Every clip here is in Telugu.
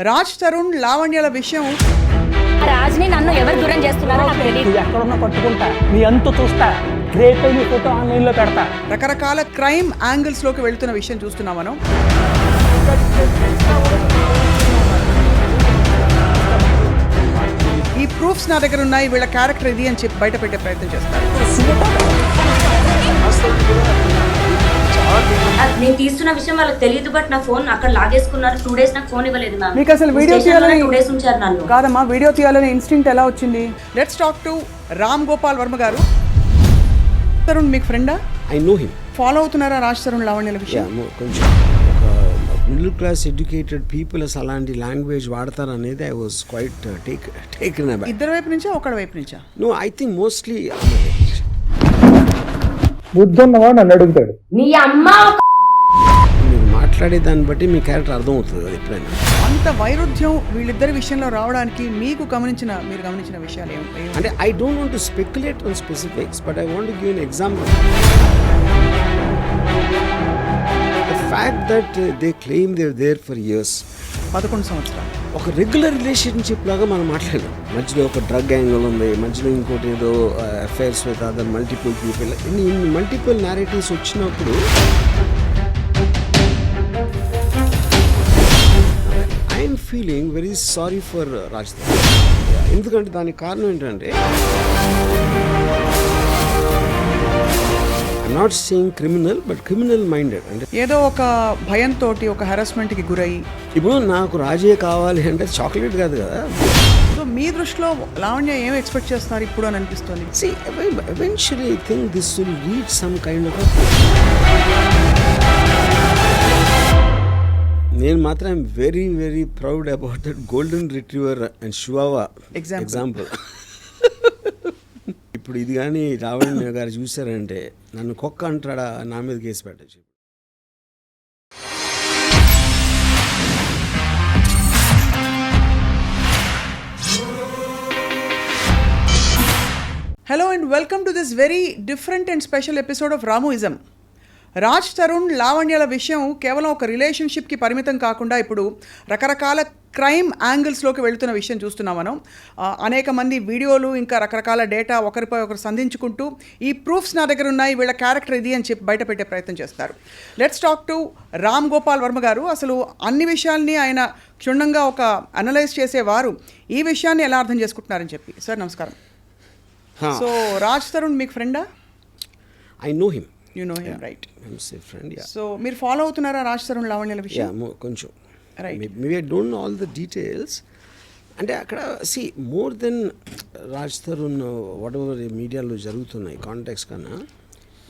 రాజ్ తరుణ్ లావణ్యల విషయం రాజ్ని నన్ను ఎవరు దూరం చేస్తున్నారో నాకు తెలియదు. ఎక్కడున్నా పట్టుకుంటా నీ అంతు చూస్తా రేపే నీ ఫోటో ఆన్లైన్లో పెడతా. రకరకాల క్రైమ్ యాంగిల్స్ లోకి వెళ్తున్న విషయం చూస్తున్నాం మనం. ఈ ప్రూఫ్స్ నా దగ్గర ఉన్నాయి, వీళ్ళ క్యారెక్టర్ ఇది అని చెప్పి బయట పెట్టే ప్రయత్నం చేస్తారు. నేను తీస్తున్న విషయం వాళ్ళకి తెలియదు, బట్ నా ఫోన్ అక్కడ లాగేసుకున్నారు. 2 days నాకు ఫోన్ ఇవ్వలేదు మ్యామ్. మీకు అసలు వీడియో తీయాలని 2 days ఉంచారు నన్ను. కాదమ్మా, వీడియో తీయాలని ఇన్స్టింక్ట్ ఎలా వచ్చింది? Let's talk to Ram Gopal Varma గారు. తరుణ్ మీకు ఫ్రెండా? I know him. ఫాలో అవుతున్నారా రాజ్ తరుణ్ లావణ్యల విషయం? కొంచెం మిడిల్ క్లాస్ ఎడ్యుకేటెడ్ పీపుల్ అసలు అలాంటి లాంగ్వేజ్ వాడతారు అనేది I was quite taken about. ఇద్దరు వైపు నుంచా ఒకడి వైపు నుంచా? నో, ఐ థింక్ మోస్ట్లీ బుద్ధున్నవాడు నన్ను అడుగుతాడు. నీ అమ్మ మీరు మాట్లాడే దాన్ని బట్టి మీ క్యారెక్టర్ అర్థమవుతుంది కదా ఎప్పుడైనా. అంత వైరుధ్యం వీళ్ళిద్దరి విషయంలో రావడానికి మీరు గమనించిన విషయాలు ఏమి? అంటే I don't want to speculate on specifics, but I want to give an example. The fact that they claim they there for years, 11 సంవత్సరాలు ఒక రెగ్యులర్ రిలేషన్షిప్ లాగా మనం మాట్లాడలేం. మధ్యలో ఒక డ్రగ్ యాంగిల్ ఉంది, మధ్యలో ఇంకోటి ఏదో affairs with other multiple people, ఇన్ని మల్టిపుల్ నారేటివ్స్ వచ్చినప్పుడు I'm feeling very sorry for Raj. ఎందుకంటే దానికి కారణం ఏంటంటే I'm not saying criminal, but criminal minded. అంటే ఏదో ఒక భయంతో ఒక హెరాస్మెంట్కి గురయ్యి, ఇప్పుడు నాకు రాజే కావాలి అంటే చాక్లెట్ కాదు కదా. సో మీ దృష్టిలో లావణ్య ఏం ఎక్స్పెక్ట్ చేస్తున్నారు ఇప్పుడు అని అనిపిస్తుంది? See, eventually I think this will reach some kind of నేను మాత్రం I'm very very proud about that golden retriever and chihuahua example. ఇప్పుడు ఇది కానీ లావణ్య గారు చూసారంటే నన్ను కుక్క అంటాడా, నా మీద కేసు పెట్టచ్చు. Hello and welcome to this very different and special episode of Ramuism. Raj Tarun లావణ్యల విషయం కేవలం ఒక రిలేషన్షిప్కి పరిమితం కాకుండా ఇప్పుడు రకరకాల క్రైమ్ యాంగిల్స్లోకి వెళుతున్న విషయం చూస్తున్నాం మనం. అనేక మంది వీడియోలు, ఇంకా రకరకాల డేటా ఒకరిపై ఒకరు సంధించుకుంటూ ఈ ప్రూఫ్స్ నా దగ్గర ఉన్నాయి, వీళ్ళ క్యారెక్టర్ ఇది అని చెప్పి బయట పెట్టే ప్రయత్నం చేస్తారు. Let's talk to Ram Gopal Varma గారు. అసలు అన్ని విషయాల్ని ఆయన క్షుణ్ణంగా ఒక అనలైజ్ చేసేవారు. ఈ విషయాన్ని ఎలా అర్థం చేసుకుంటున్నారని చెప్పి. సార్ నమస్కారం. సో రాజ్ తరుణ్ మీకు ఫ్రెండా? I know him. You know him, right? Friend. So మీరు ఫాలో అవుతున్నారా రాజ్ తరుణ్ లావణ్యల విషయం? కొంచెం. Right. Maybe I don't know all the details. అంటే అక్కడ see more than Raj Tarun whatever మీడియాలో జరుగుతున్నాయి కాంటాక్ట్స్ కన్నా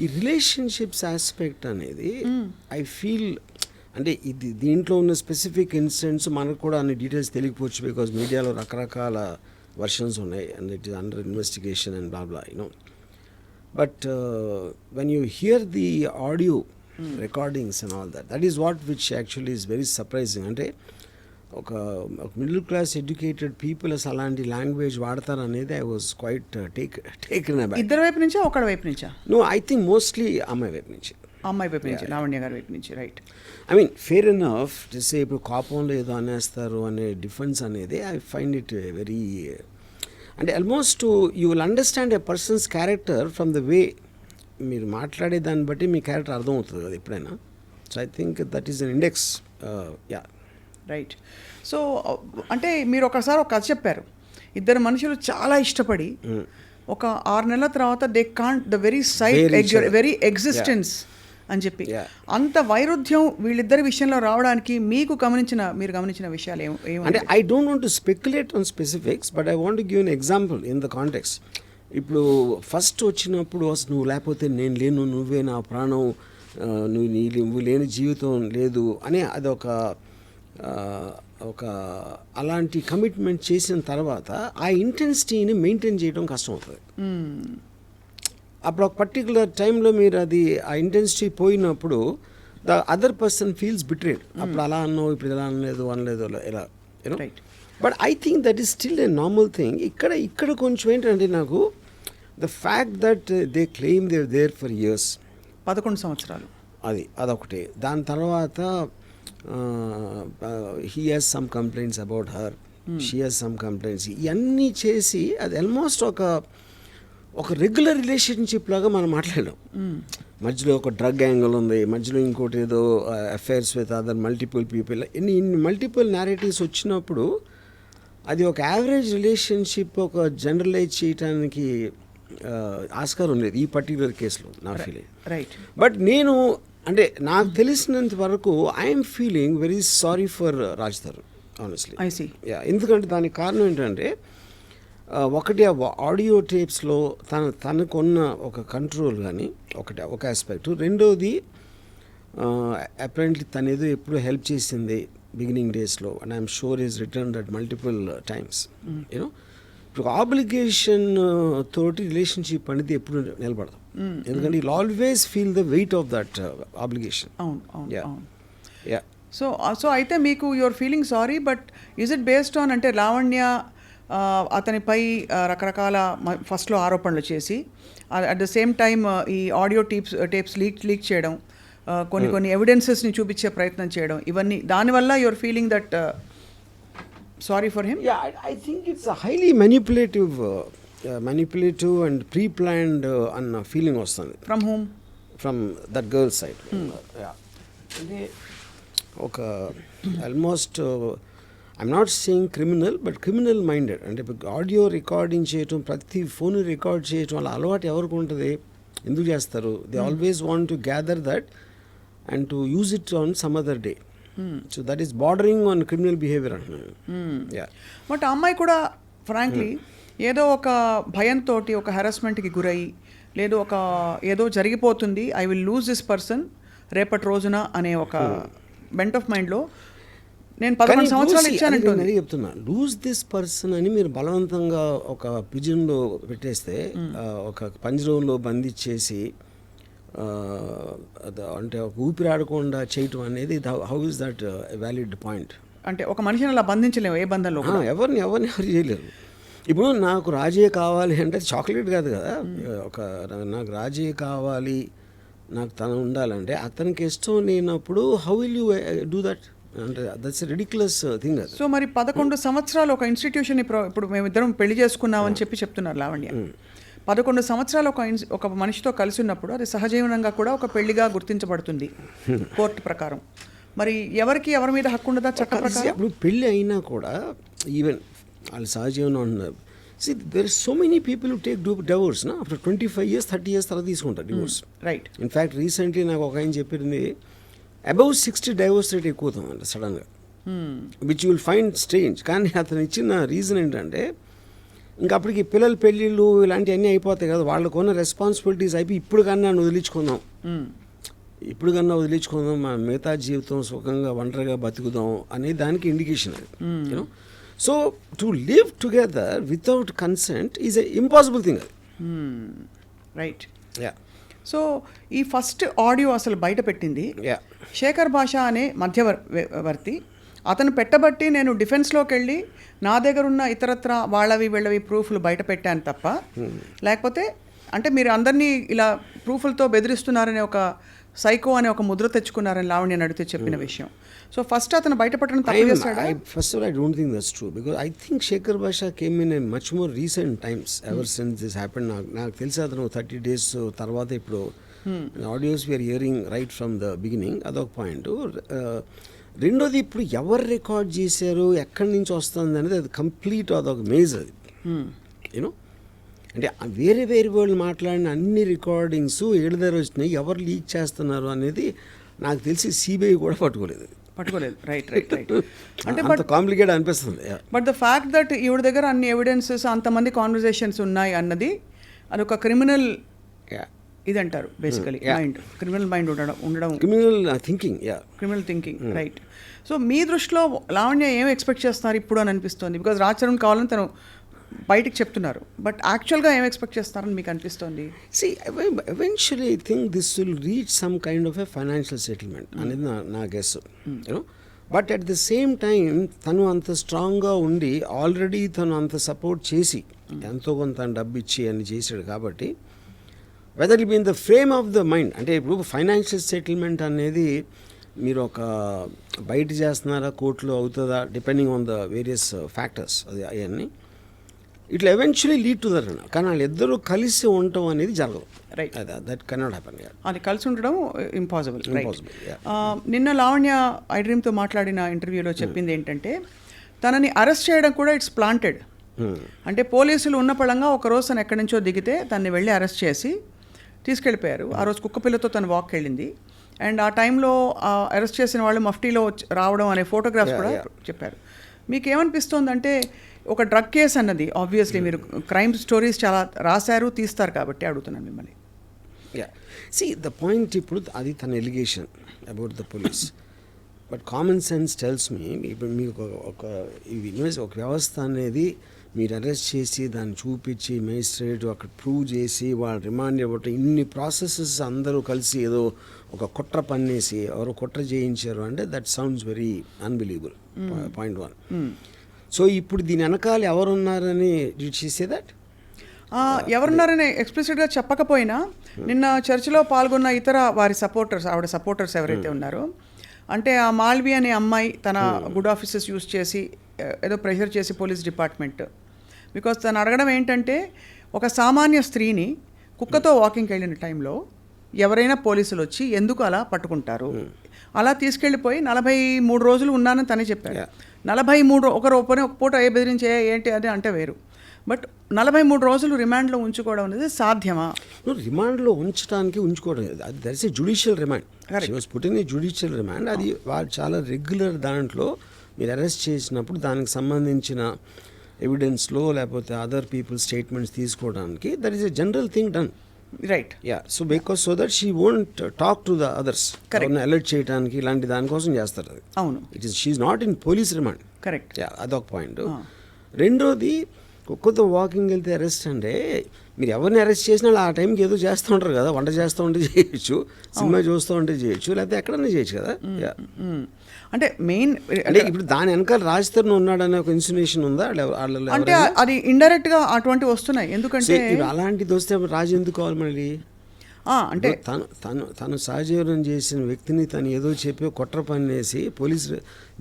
ఈ రిలేషన్షిప్స్ ఆస్పెక్ట్ అనేది ఐ ఫీల్ అంటే ఇది దీంట్లో ఉన్న స్పెసిఫిక్ ఇన్సిడెంట్స్ మనకు కూడా అన్ని డీటెయిల్స్ తెలియకపోవచ్చు, బికాజ్ మీడియాలో రకరకాల వర్షన్స్ ఉన్నాయి and it is under investigation and blah blah you know. But when you here the audio recordings and all that is what which actually is very surprising. అంటే ఒక మిడిల్ క్లాస్ ఎడ్యుకేటెడ్ పీపుల్ అసలు అలాంటి లాంగ్వేజ్ వాడతారు అనేది I was quite taken about. ఇద్దరు వైపు నుంచా ఒకడి వైపు నుంచా? నో, ఐ థింక్ మోస్ట్లీ అమ్మాయి వైపు నుంచి. అమ్మాయి వైపు నుంచి, లావణ్య గారి వైపు నుంచి, right? I mean fair enough చేసే ఇప్పుడు కోపంలో ఏదో అనేస్తారు అనే డిఫెన్స్ అనేది ఐ ఫైండ్ ఇట్ వెరీ, అంటే almost you will understand a persons character from the way మీరు మాట్లాడే దాన్ని బట్టి మీ క్యారెక్టర్ అర్థమవుతుంది కదా ఎప్పుడైనా. So I think that is an index. Yeah, right. So అంటే మీరు ఒకసారి ఒక కథ చెప్పారు. ఇద్దరు మనుషులు చాలా ఇష్టపడి ఒక 6 నెలల తర్వాత they can't the very sight very existence అని చెప్పి, అంత వైరుధ్యం వీళ్ళిద్దరి విషయంలో రావడానికి మీరు గమనించిన విషయాలు ఏమి? అంటే I don't want to speculate on specifics, but I want to give an example in the context. ఇప్పుడు ఫస్ట్ వచ్చినప్పుడు అసలు నువ్వు లేకపోతే నేను లేను, నువ్వే నా ప్రాణం, నువ్వు లేని జీవితం లేదు అని అదొక అలాంటి కమిట్మెంట్ చేసిన తర్వాత ఆ ఇంటెన్సిటీని మెయింటైన్ చేయడం కష్టం అవుతుంది. అప్పుడు ఒక పర్టికులర్ టైంలో మీరు అది ఆ ఇంటెన్సిటీ పోయినప్పుడు the other person feels betrayed. అప్పుడు అలా అన్నావు, ఇప్పుడు ఇలా అనలేదు ఇలా you know. But I think that is still a normal thing. ఇక్కడ కొంచెం ఏంటంటే నాకు the fact that they claim they there for years, 11 సంవత్సరాలు, అదొకటి. దాని తర్వాత he has some complaints about her, she has some complaints, ఇవన్నీ చేసి అది ఆల్మోస్ట్ ఒక రెగ్యులర్ రిలేషన్షిప్ లాగా మనం మాట్లాడాం. మధ్యలో ఒక డ్రగ్ యాంగిల్ ఉంది, మధ్యలో ఇంకోటి ఏదో affairs with other multiple people, ఇన్ని మల్టిపుల్ నేరేటివ్స్ వచ్చినప్పుడు అది ఒక యావరేజ్ రిలేషన్షిప్ ఒక జనరలైజ్ చేయడానికి ఆస్కారం లేదు ఈ పర్టికులర్ కేసులో నా ఫీలింగ్. రైట్. బట్ నేను అంటే నాకు తెలిసినంత వరకు I'm feeling very sorry for Raj Tarun honestly. I see. ఎందుకంటే దానికి కారణం ఏంటంటే ఒకటి ఆ ఆడియో టేప్స్లో తనకున్న ఒక కంట్రోల్ కానీ ఒక ఆస్పెక్ట్, రెండోది అప్రెంట్లీ తను ఏదో ఎప్పుడు హెల్ప్ చేసింది బిగినింగ్ డేస్లో, and I'm sure is return that multiple times. You know ఇప్పుడు ఆబ్లిగేషన్ తోటి రిలేషన్షిప్ అనేది ఎప్పుడు నిలబడదు, ఎందుకంటే you always feel the weight of that obligation. అవును అవును Yeah. అవును. యా సో అయితే మీకు your feeling sorry, but is it based on అంటే లావణ్య అతనిపై రకరకాల ఫస్ట్లో ఆరోపణలు చేసి అట్ ద సేమ్ టైమ్ ఈ ఆడియో టేప్స్ లీక్ చేయడం, కొన్ని ఎవిడెన్సెస్ని చూపించే ప్రయత్నం చేయడం, ఇవన్నీ దానివల్ల your feeling that sorry for him? I think it's a highly manipulative and pre-planned అన్న ఫీలింగ్ వస్తుంది from whom? From that girl side. అంటే ఒక almost I'm not saying criminal, but criminal minded. అంటే ఆడియో రికార్డింగ్ చేయటం, ప్రతి ఫోన్ రికార్డ్ చేయటం అలా అలవాటు ఎవరికి ఉంటుంది, ఎందుకు చేస్తారు? They always want to gather that and to use it on some other day. So that is bordering on criminal behaviour అంటున్నాను. బట్ ఆ అమ్మాయి కూడా ఫ్రాంక్లీ ఏదో ఒక భయంతో ఒక హెరాస్మెంట్కి గురయ్యి, లేదు ఏదో జరిగిపోతుంది, I will lose this person రేపటి రోజున అనే ఒక బెంట్ ఆఫ్ మైండ్లో నేను 11 సంవత్సరాలు ఇచ్చానంటే చెప్తున్నా. లూజ్ దిస్ పర్సన్ అని మీరు బలవంతంగా ఒక పిజన్లో పెట్టేస్తే, ఒక పంజరంలో బంధించేసి అంటే ఒక ఊపిరి ఆడకుండా చేయటం అనేది how is that valid point? అంటే ఒక మనిషిని అలా బంధించలేము ఏ బంధంలో. ఎవరు చేయలేరు. ఇప్పుడు నాకు రాజే కావాలి అంటే చాక్లెట్ కాదు కదా, నాకు రాజే కావాలి, నాకు తను ఉండాలంటే అతనికి ఇష్టం లేనప్పుడు how will you do that? అంటే దట్స్ రిడిక్యులస్ థింగ్ అది. సో మరి 11 సంవత్సరాలు ఒక ఇన్స్టిట్యూషన్ ఇప్పుడు మేమిద్దరం పెళ్లి చేసుకున్నామని చెప్తున్నారు లావణ్య. 11 సంవత్సరాలు ఒక మనిషితో కలిసి ఉన్నప్పుడు అది సహజీవనంగా కూడా ఒక పెళ్లిగా గుర్తించబడుతుంది కోర్టు ప్రకారం. మరి ఎవరి మీద హక్కు ఉండదా చట్ట ప్రకారం? ఇప్పుడు పెళ్ళి అయినా కూడా ఈవెన్ వాళ్ళు సహజీవనం అంటున్నారు. See, there are so many people who take divorce, no? After 25 years, 30 years తర్వాత తీసుకుంటారు డివోర్స్. రైట్. ఇన్ఫ్యాక్ట్ రీసెంట్లీ నాకు ఒక ఆయన చెప్పింది అబౌవ్ 60 డైవోర్స్ రేట్ ఎక్కువ అవుతుందంట సడన్గా, which you will find strange. కానీ అతను ఇచ్చిన రీజన్ ఏంటంటే ఇంకా అప్పటికి పిల్లల పెళ్ళిళ్ళు ఇలాంటివన్నీ అయిపోతాయి కదా, వాళ్ళకున్న రెస్పాన్సిబిలిటీస్ అయిపోయి ఇప్పుడు కన్నా వదిలించుకుందాం, మన మిగతా జీవితం సుఖంగా ఒంటరిగా బతుకుదాం అనే దానికి ఇండికేషన్ అది. You know, so to live together without consent is a impossible thing అది. రైట్. యా. సో ఈ ఫస్ట్ ఆడియో అసలు బయట పెట్టింది శేఖర్ భాష అనే మధ్యవర్తి. అతను పెట్టబట్టి నేను డిఫెన్స్లోకి వెళ్ళి నా దగ్గర ఉన్న ఇతరత్ర వీళ్ళవి ప్రూఫ్లు బయట పెట్టాను తప్ప, లేకపోతే అంటే మీరు అందరినీ ఇలా ప్రూఫ్లతో బెదిరిస్తున్నారనే ఒక సైకో అనే ఒక ముద్ర తెచ్చుకున్నారని లావణ్య నడితే చెప్పిన విషయం. సో ఫస్ట్ అతను బయటపడడం తప్పు చేస్తాడా? First of all, I don't think that's true, because I think Shekhar Basha came in a much more recent times ever since this happened. నాకు తెలిసి అతను 30 days తర్వాత ఇప్పుడు audios we're hearing right from the beginning. అదొక పాయింట్. రెండోది, ఇప్పుడు ఎవరు రికార్డ్ చేశారు, ఎక్కడి నుంచి వస్తుంది అనేది అది కంప్లీట్ అదొక మేజ్ అది. యూనో, అంటే వేరే వాళ్ళు మాట్లాడిన అన్ని రికార్డింగ్స్ ఏడు దగ్గర వచ్చినాయి, ఎవరు లీక్ చేస్తున్నారు అనేది నాకు తెలిసి సిబిఐ కూడా పట్టుకోలేదు. రైట్. అంటే బట్ కాంప్లికేట్ అనిపిస్తుంది. బట్ ద ఫ్యాక్ట్ దట్ ఈవిడ దగ్గర అన్ని ఎవిడెన్సెస్, అంతమంది కాన్వర్జేషన్స్ ఉన్నాయి అన్నది అదొక క్రిమినల్ ఇది అంటారు బేసికలీ. క్రిమినల్ మైండ్ ఉండడం క్రిమినల్ థింకింగ్. రైట్. సో మీ దృష్టిలో లావణ్య ఏం ఎక్స్పెక్ట్ చేస్తున్నారు ఇప్పుడు అని అనిపిస్తుంది? బికాజ్ రాజ్ తరుణ్ కావాలని తను బయటికి చెప్తున్నారు, బట్ యాక్చువల్గా ఏం ఎక్స్పెక్ట్ చేస్తారని మీకు అనిపిస్తుంది? See, eventually I think this will reach some kind of a financial settlement అనేది నా guess. You know, but at the same time తను అంత స్ట్రాంగ్గా ఉండి ఆల్రెడీ తను అంత సపోర్ట్ చేసి ఎంతో కొంత డబ్బు ఇచ్చి అని చేశాడు కాబట్టి, whether it be in the frame of the mind, అంటే ఇప్పుడు ఫైనాన్షియల్ సెటిల్మెంట్ అనేది మీరు ఒక బయట చేస్తున్నారా కోర్టులో అవుతుందా depending on the various factors అది అవన్నీ ఇట్లా ఎవెన్చువలీ లీడ్ టు దట్. కానీ వాళ్ళిద్దరూ కలిసి ఉండటం అనేది జరగదు. Right, that cannot happen. అది కలిసి ఉండడం ఇంపాసిబుల్. Impossible, నిన్న లావణ్య ఐ డ్రీమ్తో మాట్లాడిన ఇంటర్వ్యూలో చెప్పింది ఏంటంటే తనని అరెస్ట్ చేయడం కూడా ఇట్స్ ప్లాంటెడ్. అంటే పోలీసులు ఉన్న పళంగా ఒకరోజు తను ఎక్కడి నుంచో దిగితే తనని వెళ్ళి అరెస్ట్ చేసి తీసుకెళ్ళిపోయారు. ఆ రోజు కుక్కపిల్లతో తను వాక్ వెళ్ళింది. అండ్ ఆ టైంలో అరెస్ట్ చేసిన వాళ్ళు మఫ్టీలో రావడం అనే ఫోటోగ్రాఫ్స్ కూడా చెప్పారు. మీకు ఏమనిపిస్తోందంటే ఒక డ్రగ్ కేసు అన్నది ఆబ్వియస్లీ మీరు క్రైమ్ స్టోరీస్ చాలా రాశారు తీస్తారు కాబట్టి అడుగుతున్నాను మిమ్మల్ని. సి ద పాయింట్ ఇప్పుడు అది తన allegation about the police. But common sense tells me ఇప్పుడు మీకు ఒక వ్యవస్థ అనేది మీరు అరెస్ట్ చేసి దాన్ని చూపించి మేజిస్ట్రేట్ అక్కడ ప్రూవ్ చేసి వాళ్ళు రిమాండ్ ఇవ్వటం ఇన్ని ప్రాసెసెస్ అందరూ కలిసి ఏదో ఒక కుట్ర పన్నేసి ఎవరో కుట్ర చేయించారు అంటే that sounds very unbelievable. Point 1. So ఇప్పుడు దీని వెనకాల ఎవరున్నారని చేసే దట్ ఎవరున్నారని ఎక్స్ప్లిసిట్గా చెప్పకపోయినా నిన్న చర్చలో పాల్గొన్న ఇతర వారి సపోర్టర్స్ ఆవిడ సపోర్టర్స్ ఎవరైతే ఉన్నారో అంటే ఆ మాల్వి అనే అమ్మాయి తన గుడ్ ఆఫీసెస్ యూస్ చేసి ఏదో ప్రెషర్ చేసి పోలీస్ డిపార్ట్మెంట్ బికాస్ తను అడగడం ఏంటంటే ఒక సామాన్య స్త్రీని కుక్కతో వాకింగ్కి వెళ్ళిన టైంలో ఎవరైనా పోలీసులు వచ్చి ఎందుకు అలా పట్టుకుంటారు, అలా తీసుకెళ్ళిపోయి 43 రోజులు ఉన్నానని తనే చెప్పాడు. 43 ఒక పూట ఏ బెదిరించే ఏంటి అది అంటే వేరు. బట్ 43 రోజులు రిమాండ్లో ఉంచుకోవడం అనేది సాధ్యమా? రిమాండ్లో ఉంచుకోవడం అది that is a judicial remand. She was put in a judicial remand. అది వాళ్ళు చాలా రెగ్యులర్ దాంట్లో మీరు అరెస్ట్ చేసినప్పుడు దానికి సంబంధించిన ఎవిడెన్స్లో లేకపోతే అదర్ పీపుల్ స్టేట్మెంట్స్ తీసుకోవడానికి that is a general thing done. Right. So because so that she won't talk to the others alert చేయడానికి ఇలాంటి దానికోసం చేస్తారు అది. అవును. It is she's not in police remand. Correct. అదొక పాయింట్. రెండోది కుక్కతో వాకింగ్ వెళ్తే అరెస్ట్ అంటే మీరు ఎవరిని అరెస్ట్ చేసినా ఆ టైంకి ఏదో చేస్తూ ఉంటారు కదా, వంట చేస్తూ ఉంటే చేయొచ్చు, సినిమా చూస్తూ ఉంటే చేయొచ్చు, లేకపోతే ఎక్కడన్నా చేయొచ్చు కదా. అంటే మెయిన్ అంటే ఇప్పుడు దాని వెనకాల రాజ్ తరుణ్ ఉన్నాడనే ఒక ఇన్సినేషన్ ఉందా? అంటే అది ఇండైరెక్ట్ గా అటువంటివి వస్తున్నాయి. ఎందుకంటే అలాంటిది వస్తే రాజు ఎందుకు కావాలి మళ్ళీ? అంటే తను సహజీవనం చేసిన వ్యక్తిని తను ఏదో చెప్పి కుట్ర పన్నేసి పోలీస్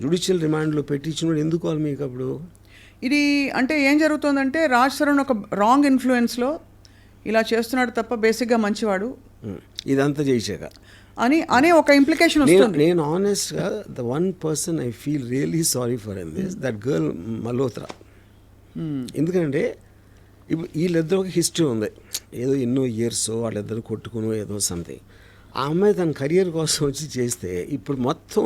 జ్యుడిషియల్ రిమాండ్లో పెట్టించినప్పుడు ఎందుకు కావాలి మీకు అప్పుడు? ఇది అంటే ఏం జరుగుతుందంటే రాజ్ తరుణ్ ఒక రాంగ్ ఇన్ఫ్లుయెన్స్లో ఇలా చేస్తున్నాడు తప్ప బేసిక్గా మంచివాడు ఇదంతా చేసాక అనే ఒక ఇంప్లికేషన్ వస్తుంది. నేను ఆనెస్ట్గా the one person I feel really sorry for in this that girl Malhotra. ఎందుకంటే ఇప్పుడు వీళ్ళిద్దరు ఒక హిస్టరీ ఉంది, ఏదో ఎన్నో ఇయర్స్ వాళ్ళిద్దరు కొట్టుకుని ఏదో సంథింగ్. ఆ అమ్మాయి తన కెరియర్ కోసం వచ్చి చేస్తే ఇప్పుడు మొత్తం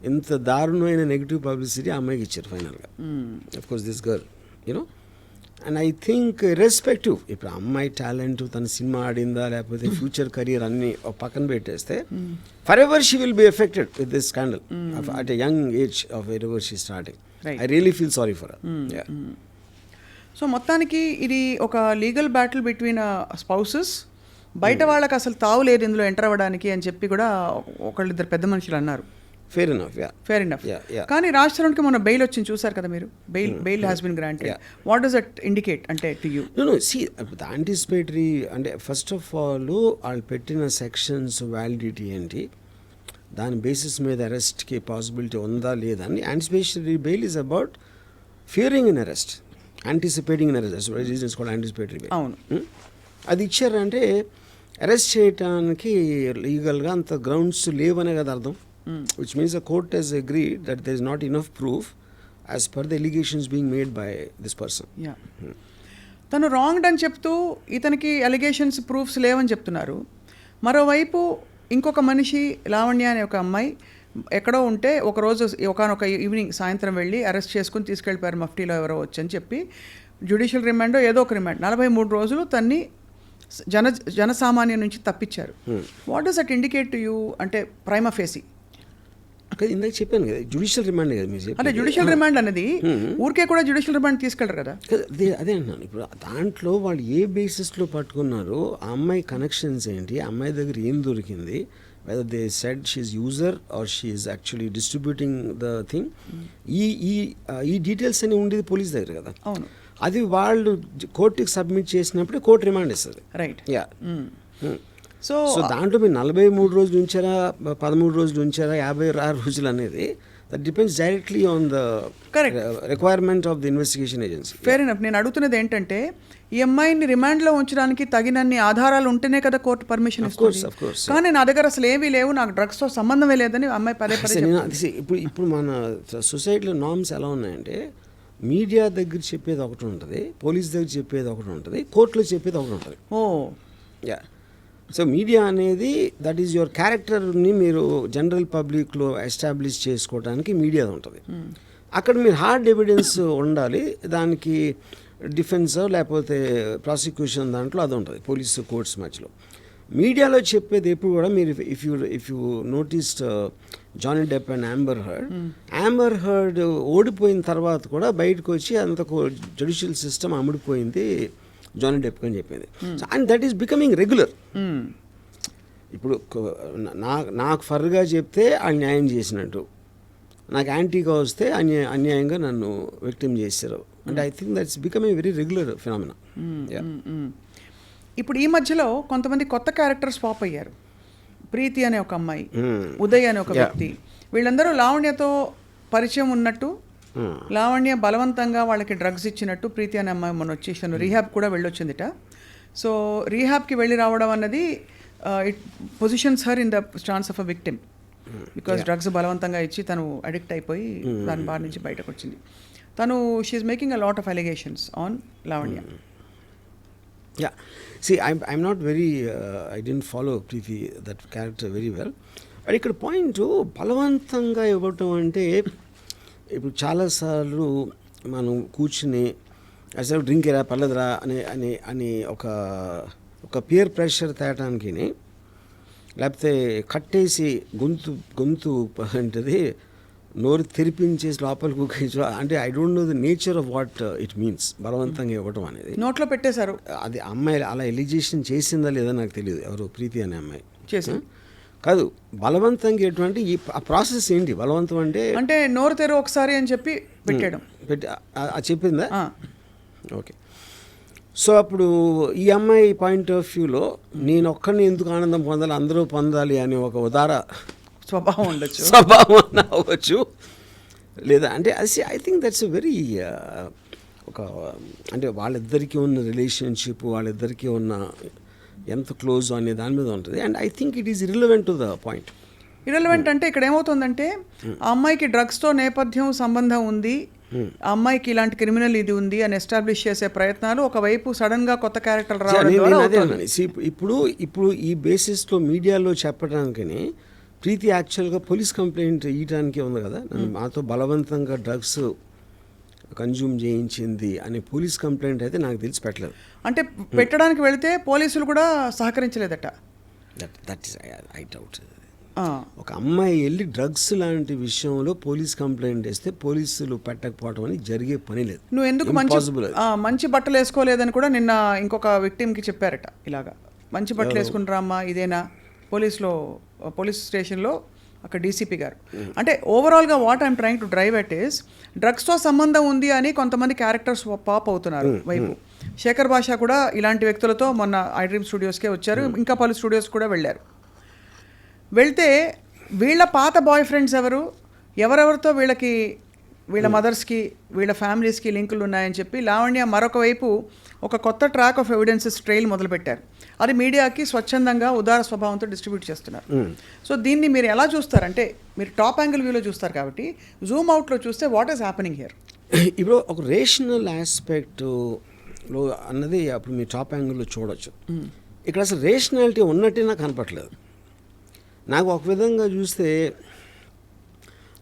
ఇంత దారుణమైన నెగిటివ్ పబ్లిసిటీ ఆ అమ్మాయికి ఇచ్చారు ఫైనల్గా. Of course this girl you know and I think respective ఇప్పుడు అమ్మాయి టాలెంట్ తన సినిమా ఆడిందా లేకపోతే ఫ్యూచర్ కెరియర్ అన్ని పక్కన పెట్టేస్తే for ever she will be affected with this scandal at a young age of ever she starting. I really feel sorry for her. So మొత్తానికి ఇది ఒక లీగల్ బ్యాటిల్ బిట్వీన్ స్పౌసెస్. బయట వాళ్ళకి అసలు తావు లేదు ఇందులో ఎంటర్ అవ్వడానికి అని చెప్పి కూడా ఒకళ్ళిద్దరు పెద్ద మనుషులు అన్నారు. Fair enough. కానీ రాజ్ తరుణ్కి మొన్న బెయిల్ వచ్చింది చూసారు కదా మీరు. Bail has been granted. What does that indicate అంటే to you? No see the anticipatory అంటే ఫస్ట్ ఆఫ్ ఆల్ వాళ్ళు పెట్టిన సెక్షన్స్ వ్యాలిడిటీ ఏంటి, దాని బేసిస్ మీద అరెస్ట్కి పాసిబిలిటీ ఉందా లేదా అని. Anticipatory bail is about Fearing in arrest, anticipating in arrest. Reasons కూడా యాంటిసిపేటరీ బెయిల్. అవును. అది ఇచ్చారంటే అరెస్ట్ చేయడానికి లీగల్గా అంత గ్రౌండ్స్ లేవనే కదా అర్థం. Which means the court has agreed that there is not enough proof as per the allegations being made by this person. తను రాంగ్డ్ అని చెప్తూ ఇతనికి అలిగేషన్స్ ప్రూఫ్స్ లేవని చెప్తున్నారు. మరోవైపు ఇంకొక మనిషి లావణ్య అనే ఒక అమ్మాయి ఎక్కడో ఉంటే ఒకరోజు ఒకనొక ఈవినింగ్ సాయంత్రం వెళ్ళి అరెస్ట్ చేసుకుని తీసుకెళ్ళిపోయారు మఫ్టీలో ఎవరో వచ్చని చెప్పి జ్యుడిషియల్ రిమాండో ఏదో ఒక రిమాండ్ 43 రోజులు తన్ని జనసామాన్యం నుంచి తప్పించారు. What does that indicate to you అంటే ప్రైమా ఫేసి? ఇందాక చెప్పాను కదా జ్యుడిషియల్ రిమాండ్ కదా మీరు. అంటే జ్యుడిషియల్ రిమాండ్ అనేది ఊరికే కూడా జ్యుడిషియల్ రిమాండ్ తీసుకెళ్ళరు కదా. అదే అంటున్నాను. ఇప్పుడు దాంట్లో వాళ్ళు ఏ బేసిస్లో పట్టుకున్నారో ఆ అమ్మాయి కనెక్షన్స్ ఏంటి, ఆ అమ్మాయి దగ్గర ఏం దొరికింది, whether they said she's user or she's actually distributing the thing, ఈ డీటెయిల్స్ అని ఉండేది పోలీస్ దగ్గర కదా. అవును. అది వాళ్ళు కోర్టుకి సబ్మిట్ చేసినప్పుడే కోర్టు రిమాండ్ ఇస్తుంది. రైట్. సో సో దాంట్లో మీరు 43 రోజులు ఉంచారా, 13 రోజులు ఉంచారా, 56 రోజులు అనేది that depends directly on the Correct. Requirement of the investigation agency. Fair enough. నేను అడుగుతున్నది ఏంటంటే ఈ అమ్మాయిని రిమాండ్లో ఉంచడానికి తగినన్ని ఆధారాలు ఉంటేనే కదా కోర్టు పర్మిషన్ ఇస్తుంది. of course. కానీ నా దగ్గర అసలు ఏమీ లేవు, నాకు డ్రగ్స్తో సంబంధమే లేదని అమ్మాయి పదే పదే చెప్తుంది. ఇప్పుడు మన సొసైటీలో నార్మ్స్ ఎలా ఉన్నాయంటే మీడియా దగ్గర చెప్పేది ఒకటి ఉంటుంది, పోలీస్ దగ్గర చెప్పేది ఒకటి ఉంటుంది, కోర్టులో చెప్పేది ఒకటి ఉంటుంది. ఓ యా. సో మీడియా అనేది దట్ ఈజ్ యువర్ క్యారెక్టర్ని మీరు జనరల్ పబ్లిక్లో ఎస్టాబ్లిష్ చేసుకోవడానికి మీడియా ఉంటుంది. అక్కడ మీరు హార్డ్ ఎవిడెన్స్ ఉండాలి, దానికి డిఫెన్స్ లేకపోతే ప్రాసిక్యూషన్ దాంట్లో అది ఉంటుంది పోలీసు కోర్ట్స్ మధ్యలో. మీడియాలో చెప్పేది ఎప్పుడు కూడా మీరు if you noticed Johnny Depp and Amber Heard ఓడిపోయిన తర్వాత కూడా బయటకు వచ్చి అంత జ్యుడిషియల్ సిస్టమ్ అమ్ముడిపోయింది జానీ డెప్ అని చెప్పింది. And that is becoming regular. ఇప్పుడు నాకు ఫర్గా చెప్తే ఆ న్యాయం చేసినట్టు, నాకు యాంటీగా వస్తే అన్యాయంగా నన్ను విక్టిమ్ చేశారు. And I think that's becoming very regular phenomena. ఇప్పుడు ఈ మధ్యలో కొంతమంది కొత్త క్యారెక్టర్స్ పాప్ అయ్యారు. ప్రీతి అనే ఒక అమ్మాయి, ఉదయ్ అనే ఒక వ్యక్తి, వీళ్ళందరూ లావణ్యతో పరిచయం ఉన్నట్టు, లావణ్య బలవంతంగా వాళ్ళకి డ్రగ్స్ ఇచ్చినట్టు ప్రీతి అనే అమ్మాయి మొన్న వచ్చేసాను రీహాబ్ కూడా వెళ్ళొచ్చిందిట. సో రీహాబ్కి వెళ్ళి రావడం అన్నది it positions her in the stance of a victim, because drugs బలవంతంగా ఇచ్చి తను అడిక్ట్ అయిపోయి దాని బారి నుంచి బయటకు వచ్చింది. తను she is making a lot of allegations on Lavanya. Yeah. See, I'm not very, I didn't follow Preeti, that character very well. But ఇక్కడ పాయింట్ బలవంతంగా ఇవ్వటం అంటే ఇప్పుడు చాలాసార్లు మనం కూర్చుని అసలు డ్రింక్ ఎరా పర్లేదురా అని ఒక పియర్ ప్రెషర్ తేయటానికి, లేకపోతే కట్టేసి గొంతు ఏంటది నోరు తెరిపించేసి లోపలికి కూర్చో అంటే I don't know the nature of what it means బలవంతంగా ఇవ్వటం అనేది. నోట్లో పెట్టేశారు. అది అమ్మాయి అలా ఎలిగేషన్ చేసిందా లేదా నాకు తెలియదు, ఎవరు ప్రీతి అనే అమ్మాయి చేసింది కాదు. బలవంతంగా ఎటువంటి ఆ ప్రాసెస్ ఏంటి? బలవంతం అంటే నోరు తెరు ఒకసారి అని చెప్పి పెట్టేయడం. చెప్పిందా? ఓకే. సో అప్పుడు ఈ అమ్మాయి పాయింట్ ఆఫ్ వ్యూలో నేను ఒక్కడిని ఎందుకు ఆనందం పొందాలి, అందరూ పొందాలి అని ఒక ఉదార స్వభావం ఉండొచ్చు, స్వభావం అవ్వచ్చు. లేదా అంటే అది ఐ థింక్ దట్స్ వెరీ ఒక అంటే వాళ్ళిద్దరికీ ఉన్న రిలేషన్షిప్, వాళ్ళిద్దరికీ ఉన్న ఎంత క్లోజ్ అనే దాని మీద ఉంటుంది. And I think it is irrelevant to the point. Irrelevant అంటే ఇక్కడ ఏమవుతుందంటే ఆ అమ్మాయికి డ్రగ్స్తో నేపథ్యం సంబంధం ఉంది, ఆ అమ్మాయికి ఇలాంటి క్రిమినల్ ఇది ఉంది అని ఎస్టాబ్లిష్ చేసే ప్రయత్నాలు ఒకవైపు సడన్గా కొత్త క్యారెక్టర్ రావడం ద్వారా అవుతుంది. ఇప్పుడు ఈ బేసిస్లో మీడియాలో చెప్పడానికని ప్రీతి యాక్చువల్గా పోలీస్ కంప్లైంట్ ఇవ్వడానికి ఉంది కదా, మాతో బలవంతంగా డ్రగ్స్ కన్జ్యూమ్ చేయించింది అనే పోలీస్ కంప్లైంట్ అయితే నాకు తెలిసి పెట్టలేదు. అంటే పెట్టడానికి వెళితే పోలీసులు కూడా సహకరించలేదట. That is I doubt. ఒక అమ్మాయి వెళ్ళి డ్రగ్స్ లాంటి విషయంలో పోలీస్ కంప్లైంట్ వేస్తే పోలీసులు పెట్టకపోవడం అని జరిగే పని లేదు. నువ్వు ఎందుకు మంచి బట్టలు వేసుకోలేదని కూడా నిన్న ఇంకొక విక్టిమ్కి చెప్పారట. ఇలాగా మంచి బట్టలు వేసుకుంటారా అమ్మా ఇదేనా, పోలీస్ స్టేషన్లో అక్కడ డీసీపీ గారు. అంటే ఓవరాల్గా what I'm trying to drive at is డ్రగ్స్తో సంబంధం ఉంది అని కొంతమంది క్యారెక్టర్స్ పాప్ అవుతున్నారు వైపు. శేఖర్ భాష కూడా ఇలాంటి వ్యక్తులతో మొన్న ఐ డ్రీమ్ స్టూడియోస్కే వచ్చారు, ఇంకా పలు స్టూడియోస్ కూడా వెళ్ళారు. వెళ్తే వీళ్ళ పాత బాయ్ ఫ్రెండ్స్ ఎవరెవరితో వీళ్ళ మదర్స్కి వీళ్ళ ఫ్యామిలీస్కి లింకులు ఉన్నాయని చెప్పి లావణ్య మరొక వైపు ఒక కొత్త ట్రాక్ ఆఫ్ ఎవిడెన్సెస్ ట్రైల్ మొదలుపెట్టారు. అది మీడియాకి స్వచ్ఛందంగా ఉదార స్వభావంతో డిస్ట్రిబ్యూట్ చేస్తున్నారు. సో దీన్ని మీరు ఎలా చూస్తారంటే మీరు టాప్ యాంగిల్ వ్యూలో చూస్తారు కాబట్టి జూమ్ అవుట్లో చూస్తే వాట్ ఈస్ హ్యాపెనింగ్ హియర్? ఇప్పుడు ఒక రేషనల్ ఆస్పెక్ట్లో అన్నది అప్పుడు మీ టాప్ యాంగిల్లో చూడొచ్చు. ఇక్కడ అసలు రేషనాలిటీ ఉన్నట్టే నాకు కనపట్లేదు. నాకు ఒక విధంగా చూస్తే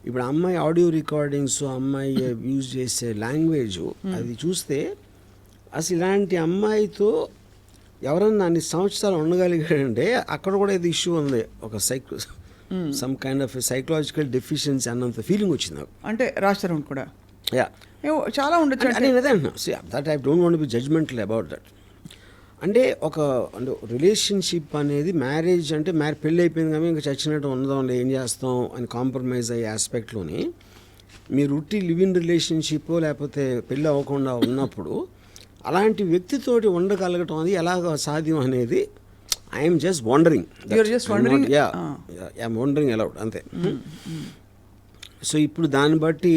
ఇప్పుడు అమ్మాయి ఆడియో రికార్డింగ్స్, అమ్మాయి యూజ్ చేసే లాంగ్వేజ్ అది చూస్తే అసలు ఇలాంటి అమ్మాయితో ఎవరన్నా అన్ని సంవత్సరాలు ఉండగలిగాడంటే అక్కడ కూడా ఇది ఇష్యూ ఉంది, ఒక some kind of psychological deficiency అన్నంత ఫీలింగ్ వచ్చింది నాకు. అంటే రాజతరుణ్ కూడా చాలా ఉండొచ్చు. That I don't want be judgemental about that. అంటే రిలేషన్షిప్ అనేది మ్యారేజ్ అంటే పెళ్ళి అయిపోయింది కానీ ఇంకా చచ్చినట్టు ఉండదాం ఏం చేస్తాం అని కాంప్రమైజ్ అయ్యే ఆస్పెక్ట్లోని మీరు ఉట్టి లివ్ ఇన్ రిలేషన్షిప్ లేకపోతే పెళ్ళి అవ్వకుండా ఉన్నప్పుడు అలాంటి వ్యక్తితోటి ఉండగలగటం అది ఎలాగ సాధ్యం అనేది I'm just wondering. You're just wondering? I'm wondering allowed అంతే. సో ఇప్పుడు దాన్ని బట్టి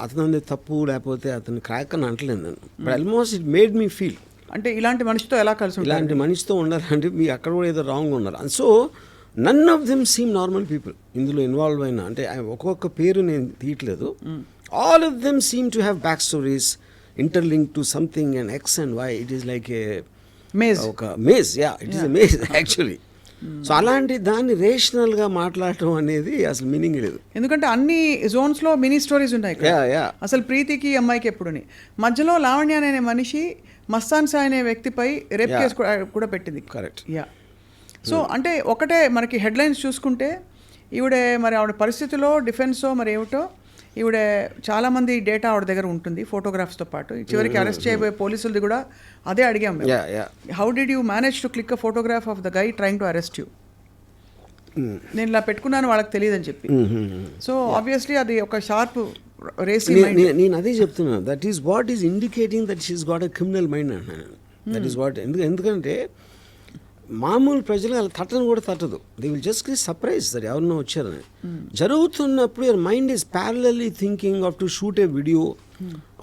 అతను తప్పు లేకపోతే అతను క్రాక్ అని అంటలేదు నేను, but almost it made me feel అంటే ఇలాంటి మనిషితో ఎలా కలిసి ఉంటారు? ఇలాంటి మనిషితో ఉండాలంటే మీ అక్కడ కూడా ఏదో రాంగ్ ఉన్నారు. And so none of them seem normal people ఇందులో ఇన్వాల్వ్ అయినా, అంటే ఒక్కొక్క పేరు నేను తీయట్లేదు. All of them seem to have back stories interlink to something and X and Y. It is like a ఒక maze. It is a maze actually. So అలాంటి దాన్ని రేషనల్గా మాట్లాడటం అనేది అసలు మీనింగ్ లేదు. ఎందుకంటే అన్ని జోన్స్లో మినీ స్టోరీస్ ఉన్నాయి ఇక్కడ. అసలు ప్రీతికి అమ్మాయికి ఎప్పుడుని మధ్యలో లావణ్య అనే మనిషి మస్తాన్ సాయి అనే వ్యక్తిపై రేప్ కేసు కూడా పెట్టింది. కరెక్ట్. సో అంటే ఒకటే మనకి హెడ్లైన్స్ చూసుకుంటే ఆవిడ పరిస్థితిలో డిఫెన్సో మరి ఏమిటో ఈవిడ చాలామంది డేటా ఆవిడ దగ్గర ఉంటుంది ఫోటోగ్రాఫ్స్తో పాటు. చివరికి అరెస్ట్ చేయబోయే పోలీసులది కూడా అదే అడిగాం మేము. How did you manage to click a photograph of the guy trying to arrest you? నేను ఇలా పెట్టుకున్నాను వాళ్ళకి తెలియదని చెప్పి. సో ఆబ్వియస్లీ అది ఒక షార్ప్ రేసి. నేను అదే చెప్తున్నాను, that is what is indicating that she's got a criminal mind అంటున్నాను. That is what. ఎందుకంటే మామూలు ప్రజలు అలా తట్టను కూడా తట్టదు. They will just be surprise that ఎవరినో వచ్చారని. జరుగుతున్నప్పుడు your mind is parallelly thinking of to shoot a video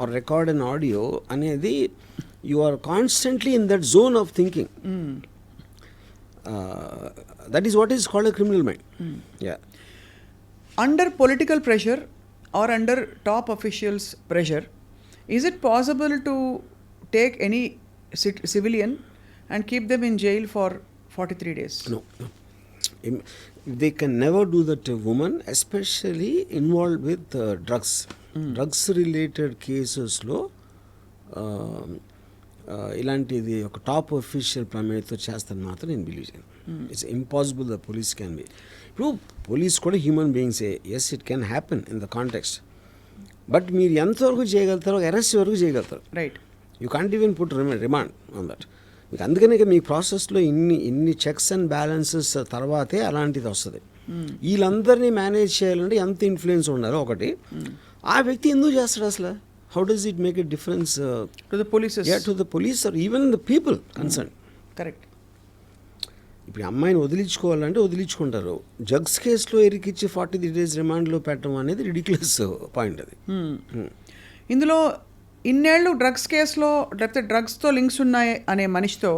or record an audio అనేది you are constantly in that zone of thinking. That is what is called a criminal mind. Under political pressure are under top officials pressure, is it possible to take any civilian and keep them in jail for 43 days? No. They can never do that to a woman, especially involved with drugs. Drugs related cases లో ఇలాంటిది ఒక టాప్ అఫీషియల్ ప్రమేయంతో చేస్తాను మాత్రం నేను బిలీవ్ చేయను. It's impossible the police can be. ఇప్పుడు పోలీస్ కూడా హ్యూమన్ బీయింగ్సే. Yes, it can happen in the context, but మీరు ఎంతవరకు చేయగలుగుతారో అరెస్ట్ వరకు చేయగలుగుతారు. Right. You can't even put remand on that. మీకు అందుకనే మీ ప్రాసెస్లో ఇన్ని చెక్స్ అండ్ బ్యాలెన్సెస్ తర్వాతే అలాంటిది వస్తుంది. వీళ్ళందరినీ మేనేజ్ చేయాలంటే ఎంత ఇన్ఫ్లుయెన్స్ ఉండాలో ఒకటి. ఆ వ్యక్తి ఎందుకు చేస్తాడు అసలు? How does it make a difference to the police or even the people concern? Correct. ఇప్పుడు అమ్మాయిని వదిలించుకోవాలంటే వదిలించుకుంటారు. డ్రగ్స్ కేసులో ఇరికిచ్చి 43 days రిమాండ్లో పెట్టడం అనేది రిడిక్యులస్ పాయింట్ అది. ఇందులో ఇన్నేళ్ళు డ్రగ్స్ కేసులో లేకపోతే డ్రగ్స్తో లింక్స్ ఉన్నాయి అనే మనిషితో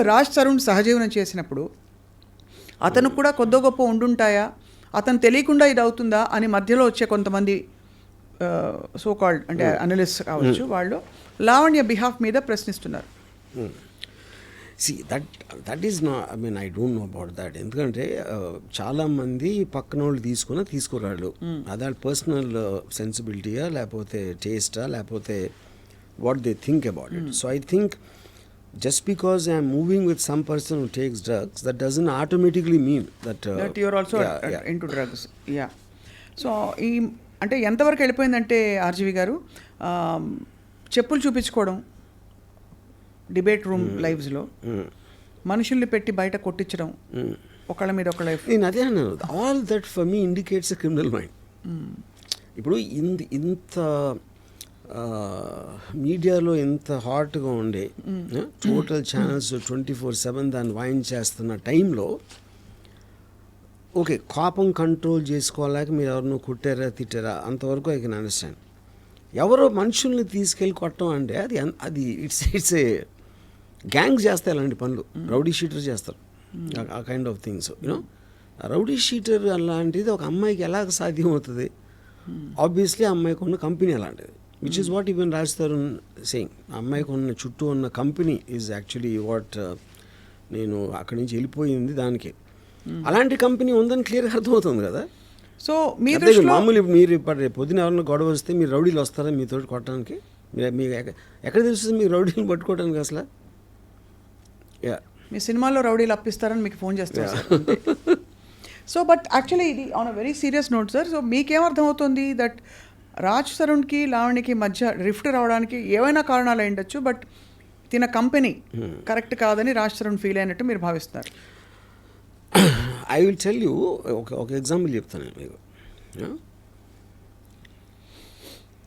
రాజ్ తరుణ్ సహజీవనం చేసినప్పుడు అతను కూడా కొద్దో గొప్ప ఉండుంటాయా, అతను తెలియకుండా ఇది అవుతుందా అని మధ్యలో వచ్చే కొంతమంది సో కాల్డ్ అంటే అనలిస్ట్ కావచ్చు, వాళ్ళు లావణ్య బిహాఫ్ మీద ప్రశ్నిస్తున్నారు. See, that is not, I mean, I don't know about that. ఎందుకంటే చాలామంది పక్కన వాళ్ళు తీసుకురాళ్ళు. అదే పర్సనల్ సెన్సిబిలిటీయా లేకపోతే టేస్టా లేకపోతే what they think about it. So I think just because I am moving with some person who takes drugs, that doesn't automatically mean that you are also into drugs. So ఈ అంటే ఎంతవరకు వెళ్ళిపోయిందంటే ఆర్జీవి గారు చెప్పులు చూపించుకోవడం డిబేట్ రూమ్ లైవ్స్లో, మనుషుల్ని పెట్టి బయట కొట్టించడం, ఒకళ్ళ మీద ఒకళ్ళ. నేను అదే అన్నాను, all that for me indicates a criminal mind. ఇప్పుడు ఇంత మీడియాలో ఎంత హాట్గా ఉండే టోటల్ ఛానల్స్ 24/7 దాన్ని వైన్ చేస్తున్న టైంలో ఓకే కోపం కంట్రోల్ చేసుకోలేక మీరు ఎవరినో కుట్టారా తిట్టారా అంతవరకు ఐ కెన్ అండర్స్టాండ్. ఎవరో మనుషుల్ని తీసుకెళ్ళి కొట్టడం అంటే అది ఇట్స్ ఏ గ్యాంగ్స్ చేస్తాయి అలాంటి పనులు. రౌడీ షీటర్ చేస్తారు ఆ kind of things. You know rowdy sheeter అలాంటిది ఒక అమ్మాయికి ఎలాగ సాధ్యం అవుతుంది? ఆబ్వియస్లీ ఆ అమ్మాయికి ఉన్న కంపెనీ అలాంటిది, which is what even Raj Tarun saying. ఆ అమ్మాయికి ఉన్న చుట్టూ ఉన్న కంపెనీ ఈజ్ యాక్చువల్లీ వాట్ నేను అక్కడి నుంచి వెళ్ళిపోయింది దానికి. అలాంటి కంపెనీ ఉందని క్లియర్గా అర్థమవుతుంది కదా. సో మామూలు మీరు పొద్దున ఎవరైనా గొడవ వస్తే మీరు రౌడీలు వస్తారా మీతో కొట్టడానికి? మీకు ఎక్కడ తెలుస్తుంది మీకు రౌడీలు పట్టుకోవడానికి అసలు? మీ సినిమాలో రౌడీలు అప్పిస్తారని మీకు ఫోన్ చేస్తారు. సో బట్ యాక్చువల్లీ ఇది on a very serious note sir. So మీకేమర్థమవుతుంది దట్ రాజ్ తరుణ్కి లావణ్యకి మధ్య రిఫ్ట్ రావడానికి ఏవైనా కారణాలు అయి ఉండొచ్చు, బట్ తిన కంపెనీ కరెక్ట్ కాదని రాజ్ తరుణ్ ఫీల్ అయినట్టు మీరు భావిస్తున్నారు? ఐ విల్ టెల్ యూ ఒక ఎగ్జాంపుల్ చెప్తాను మీకు.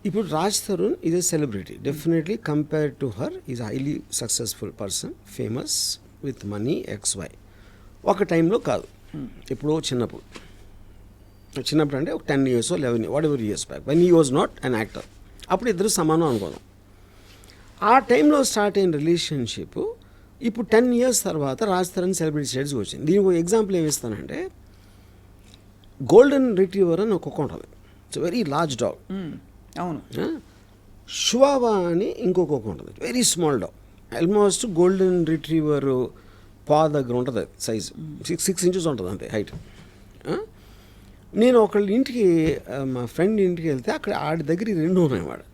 ఇప్పుడు Raj Tarun is a celebrity, definitely compared to her is highly successful person, famous, with money XY. ఒక టైంలో కాదు, ఎప్పుడో చిన్నప్పుడు అంటే ఒక 10 years 11 what ever years back when he was not an actor. అప్పుడు ఇద్దరు సమానం అనుకోదాం. ఆ టైంలో స్టార్ట్ అయిన రిలేషన్షిప్ ఇప్పుడు 10 years తర్వాత రాజ్ తరుణ్ సెలబ్రిటీ స్టేట్స్కి వచ్చింది. దీనికి ఒక ఎగ్జాంపుల్ ఏమి ఇస్తానంటే, గోల్డెన్ రిట్రీవర్ అని ఒక కుక్క ఉంటుంది. It's very large dog. అవును. షువావా అని ఇంకొక కుక్క ఉంటుంది, very small dog. Almost golden retriever పా దగ్గర ఉంటుంది సైజు, 6 inches ఉంటుంది అంతే హైట్. నేను ఒకళ్ళ ఇంటికి, మా ఫ్రెండ్ ఇంటికి వెళ్తే అక్కడ ఆడి దగ్గర ఈ 2 ఉన్నాయి. వాడు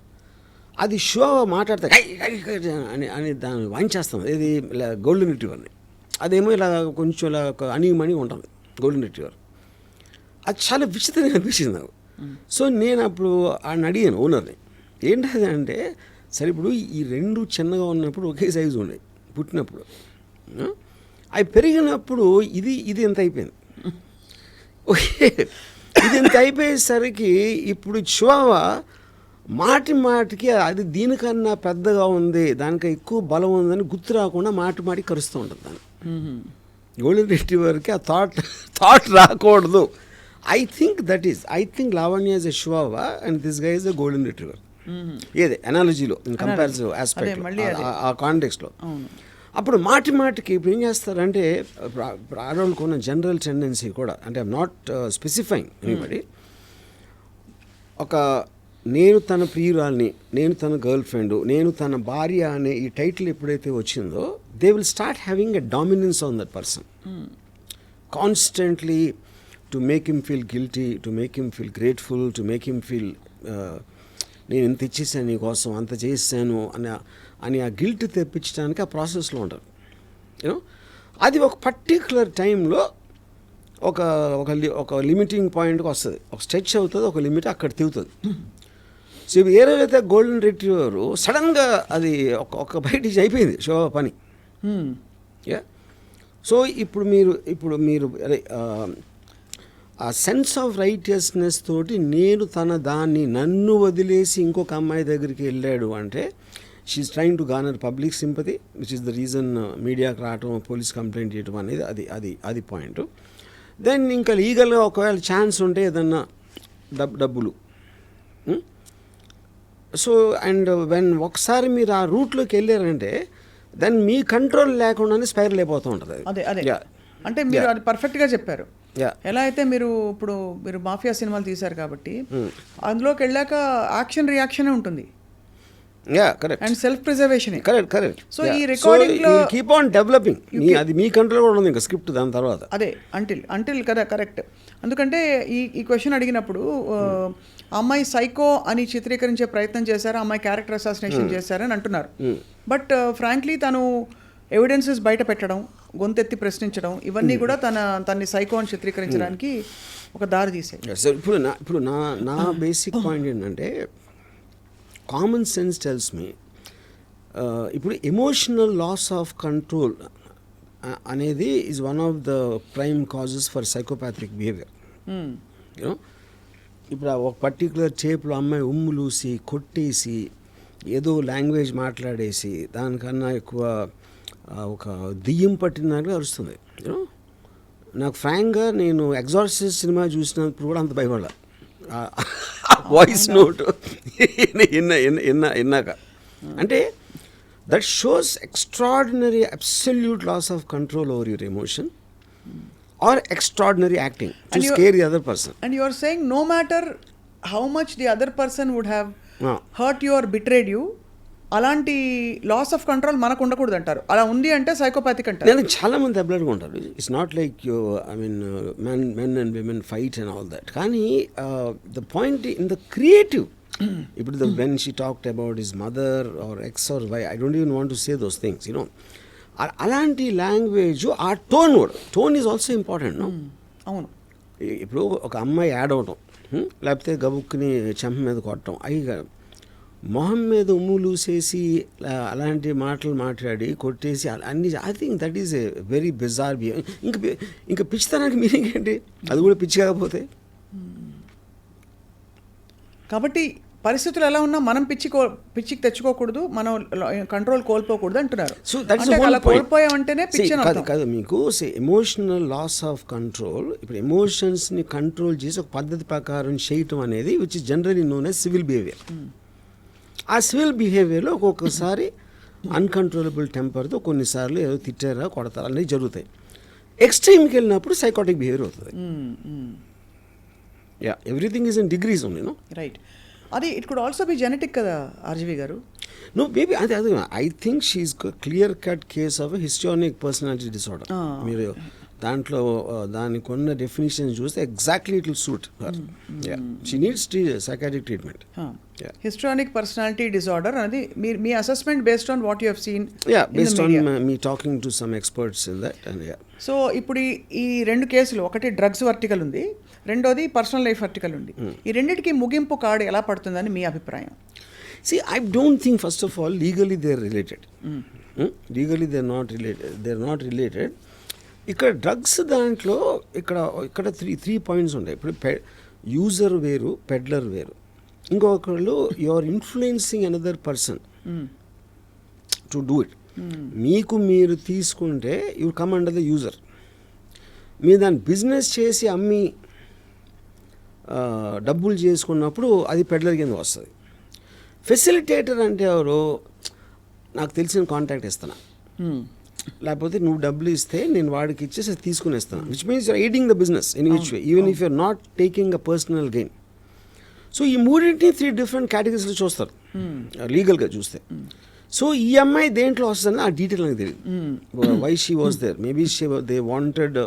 అది షువావా మాట్లాడితే అని దాన్ని వాయించేస్తాం. ఇది ఇలా గోల్డెన్ రిట్రీవర్ని. అదేమో ఇలా కొంచెం ఇలా అణిగిమణి ఉంటుంది గోల్డెన్ రిట్రీవర్. అది చాలా విచిత్రంగా అనిపించింది నాకు. సో నేను అప్పుడు ఆయన అడిగాను ఓనర్ని, ఏంటది అంటే, సరే ఇప్పుడు ఈ 2 చిన్నగా ఉన్నప్పుడు ఒకే సైజు ఉండే పుట్టినప్పుడు, అవి పెరిగినప్పుడు ఇది ఎంత అయిపోయింది. ఓకే, ఇది ఎంత అయిపోయేసరికి ఇప్పుడు చివావా మాటికి అది దీనికన్నా పెద్దగా ఉంది, దానికి ఎక్కువ బలం ఉందని గుర్తు రాకుండా మాటి కరుస్తూ ఉంటుంది దాన్ని. గోల్డెన్ రిట్రీవర్కి ఆ థాట్ రాకూడదు. I think Lavanya is a Chihuahua and this guy is a golden retriever. ఏదే అనాలజీలో ఇన్ కంపారిటివ్ ఆస్పెక్ట్ ఆ కాంటెక్స్ట్లో. అప్పుడు మాటికి ఇప్పుడు ఏం చేస్తారంటే, ఆడవాళ్ళకు ఉన్న జనరల్ టెండెన్సీ కూడా, అంటే ఐఎమ్ నాట్ స్పెసిఫైయింగ్ ఎనీబడి, ఒక నేను తన ప్రియురాల్ని, నేను తన గర్ల్ ఫ్రెండ్, నేను తన భార్య అనే ఈ టైటిల్ ఎప్పుడైతే వచ్చిందో, they will start having a dominance on that person constantly, to make him feel guilty, to make him feel grateful, to make him feel నేను ఇంత ఇచ్చేసాను నీకోసం, అంత చేసాను అని ఆ గిల్ట్ తెప్పించడానికి ఆ ప్రాసెస్లో ఉంటారు. యూనో, అది ఒక పర్టిక్యులర్ టైంలో ఒక లిమిటింగ్ పాయింట్కి వస్తుంది, ఒక స్ట్రెచ్ అవుతుంది, ఒక లిమిట్ అక్కడ తిరుగుతుంది. సో ఇవి ఏదైతే గోల్డెన్ రిట్రీవర్ సడన్గా అది ఒక బయటికి అయిపోయింది షో పని. సో ఇప్పుడు మీరు అదే ఆ సెన్స్ ఆఫ్ రైటియస్నెస్ తోటి నన్ను వదిలేసి ఇంకొక అమ్మాయి దగ్గరికి వెళ్ళాడు అంటే, she's trying to garner public sympathy, which is the reason మీడియాకి రావటం, పోలీస్ కంప్లైంట్ చేయటం అనేది అది పాయింట్. దెన్ ఇంకా లీగల్గా ఒకవేళ ఛాన్స్ ఉంటే ఏదన్నా డబ్బులు. సో అండ్ వెన్ ఒకసారి మీరు ఆ రూట్లోకి వెళ్ళారంటే, దెన్ మీ కంట్రోల్ లేకుండానే స్పైరల్ అయిపోతూ ఉంటుంది. అదే అంటే మీరు అది పర్ఫెక్ట్గా చెప్పారు. ఎలా అయితే మీరు మాఫియా సినిమాలు తీశారు కాబట్టి అందులోకి వెళ్ళాక యాక్షన్ రియాక్షన్ ఉంటుంది. Correct. And self preservation. Correct. So ఈ రికార్డింగ్ లో కీప్ ఆన్ డెవలపింగ్, అది మీ కంట్రోల్ కూడా ఉంది ఇంకా స్క్రిప్ట్ దాని తర్వాత. అదే అంటిల్ కదా, కరెక్ట్. ఎందుకంటే ఈ క్వశ్చన్ అడిగినప్పుడు అమ్మాయి సైకో అని చిత్రీకరించే ప్రయత్నం చేశారు, అమ్మాయి క్యారెక్టర్ అసాసినేషన్ చేశారని అంటున్నారు. బట్ ఫ్రాంక్లీ తను ఎవిడెన్సెస్ బయట పెట్టడం, గొంతెత్తి ప్రశ్నించడం, ఇవన్నీ కూడా తన్ని సైకో అని చిత్రీకరించడానికి ఒక దారి తీసాయి. ఇప్పుడు నా బేసిక్ పాయింట్ ఏంటంటే, కామన్ సెన్స్ టెల్స్ మీ, ఇప్పుడు ఎమోషనల్ లాస్ ఆఫ్ కంట్రోల్ అనేది is one of the prime causes for psychopathic behaviour. You know, ఇప్పుడు ఒక పర్టికులర్ టేప్లో అమ్మాయి ఉమ్ములూసి కొట్టేసి ఏదో లాంగ్వేజ్ మాట్లాడేసి దానికన్నా ఎక్కువ ఒక దెయ్యం పట్టినట్టుగా అరుస్తుంది. యూనో, నాకు ఫ్రాంక్గా నేను ఎగ్జార్సిస్ట్ సినిమా చూసినప్పుడు కూడా అంత భయపడాల వాయిస్ నోట్ విన్నాక. అంటే that shows extraordinary absolute loss of control over your emotion or extraordinary acting to scare the other person. And you are saying no matter how much the other person would have hurt you or betrayed you, అలాంటి లాస్ ఆఫ్ కంట్రోల్ మనకు ఉండకూడదు అంటారు. అలా ఉంది అంటే సైకోపాథిక్ అంటారు. నేను చాలా మంది అబ్లర్గా ఉంటారు. It's not like you, I mean men and women fight and all that. కానీ the point in the creative, ఇప్పుడు when she talked about his mother or X or Y, I don't even want to say those things. You know, అలాంటి లాంగ్వేజ్, ఆ tone is also important. No, అవును. ఇప్పుడు ఒక అమ్మాయి యాడ్ అవటం, లేకపోతే గబుక్కుని చెంప మీద కొట్టడం, అవి మొహం మీద ఉమ్ములూసేసి అలాంటి మాటలు మాట్లాడి కొట్టేసి అన్ని, I think that is a very bizarre behaviour. ఇంకా పిచ్చితనానికి మీనింగ్ ఏంటి? అది కూడా పిచ్చి కాకపోతే. కాబట్టి పరిస్థితులు ఎలా ఉన్నా మనం పిచ్చికి తెచ్చుకోకూడదు, మనం కంట్రోల్ కోల్పోకూడదు అంటున్నారు. సో దట్స్ అంటే ద హోల్ అలా కోల్పోయామంటేనే పిచ్చి అని అర్థం. కాదు మీకు ఎమోషనల్ లాస్ ఆఫ్ కంట్రోల్. ఇప్పుడు ఎమోషన్స్ని కంట్రోల్ చేసి ఒక పద్ధతి ప్రకారం చేయటం అనేది which is generally known as civil behaviour. ఆ సివిల్ బిహేవియర్లో ఒక్కొక్కసారి అన్కంట్రోలబుల్ టెంపర్తో కొన్నిసార్లు ఏదో తిట్టారా కొడతారా అనేవి జరుగుతాయి. ఎక్స్ట్రీమ్కి వెళ్ళినప్పుడు సైకాటిక్ బిహేవియర్ అవుతుంది. Yeah, everything is in degrees only. No right, అది it could also be genetic కదా ఆర్జీవి గారు? నో బేబీ, అదే I think she's clear cut case of histrionic personality disorder. మీరు దాంట్లో దానికి ఉన్న డెఫినేషన్ చూస్తే exactly it will suit her. She needs psychiatric treatment. Histrionic personality disorder అనేది మీ assessment based on what you have seen? Yeah, based on మీ talking to some experts in that. And yeah, so ఇప్పుడు ఈ రెండు కేసులు, ఒకటి డ్రగ్స్ వర్టికల్ ఉంది, రెండోది పర్సనల్ లైఫ్ వర్టికల్ ఉంది. ఈ రెండింటికి ముగింపు కార్డు ఎలా పడుతుందని మీ అభిప్రాయం? see, I don't think first of all legally they are related. Legally they are not related. ఇక్కడ డ్రగ్స్ దాంట్లో ఇక్కడ త్రీ పాయింట్స్ ఉంటాయి. ఇప్పుడు యూజర్ వేరు, పెడ్లర్ వేరు. ఇంకొకళ్ళు you are influencing another person to do it. మీకు మీరు తీసుకుంటే you come under the user. మీరు దాన్ని బిజినెస్ చేసి అమ్మి డబ్బులు చేసుకున్నప్పుడు అది పెడ్లర్ కింద వస్తుంది. ఫెసిలిటేటర్ అంటే ఎవరు? నాకు తెలిసిన కాంటాక్ట్ ఇస్తాను, లేకపోతే నువ్వు డబ్బులు ఇస్తే నేను వాడికి ఇచ్చేసి తీసుకునేస్తాను, which means you're aiding the business in which way, even if you're not taking a personal gain. So ఈ మూడింటిని 3 డిఫరెంట్ కేటగిరీస్లో చూస్తారు లీగల్గా చూస్తే. సో ఈ అమ్మాయి దేంట్లో వస్తుందని ఆ డీటెయిల్ నాకు తెలియదు. Why she was there, maybe they wanted,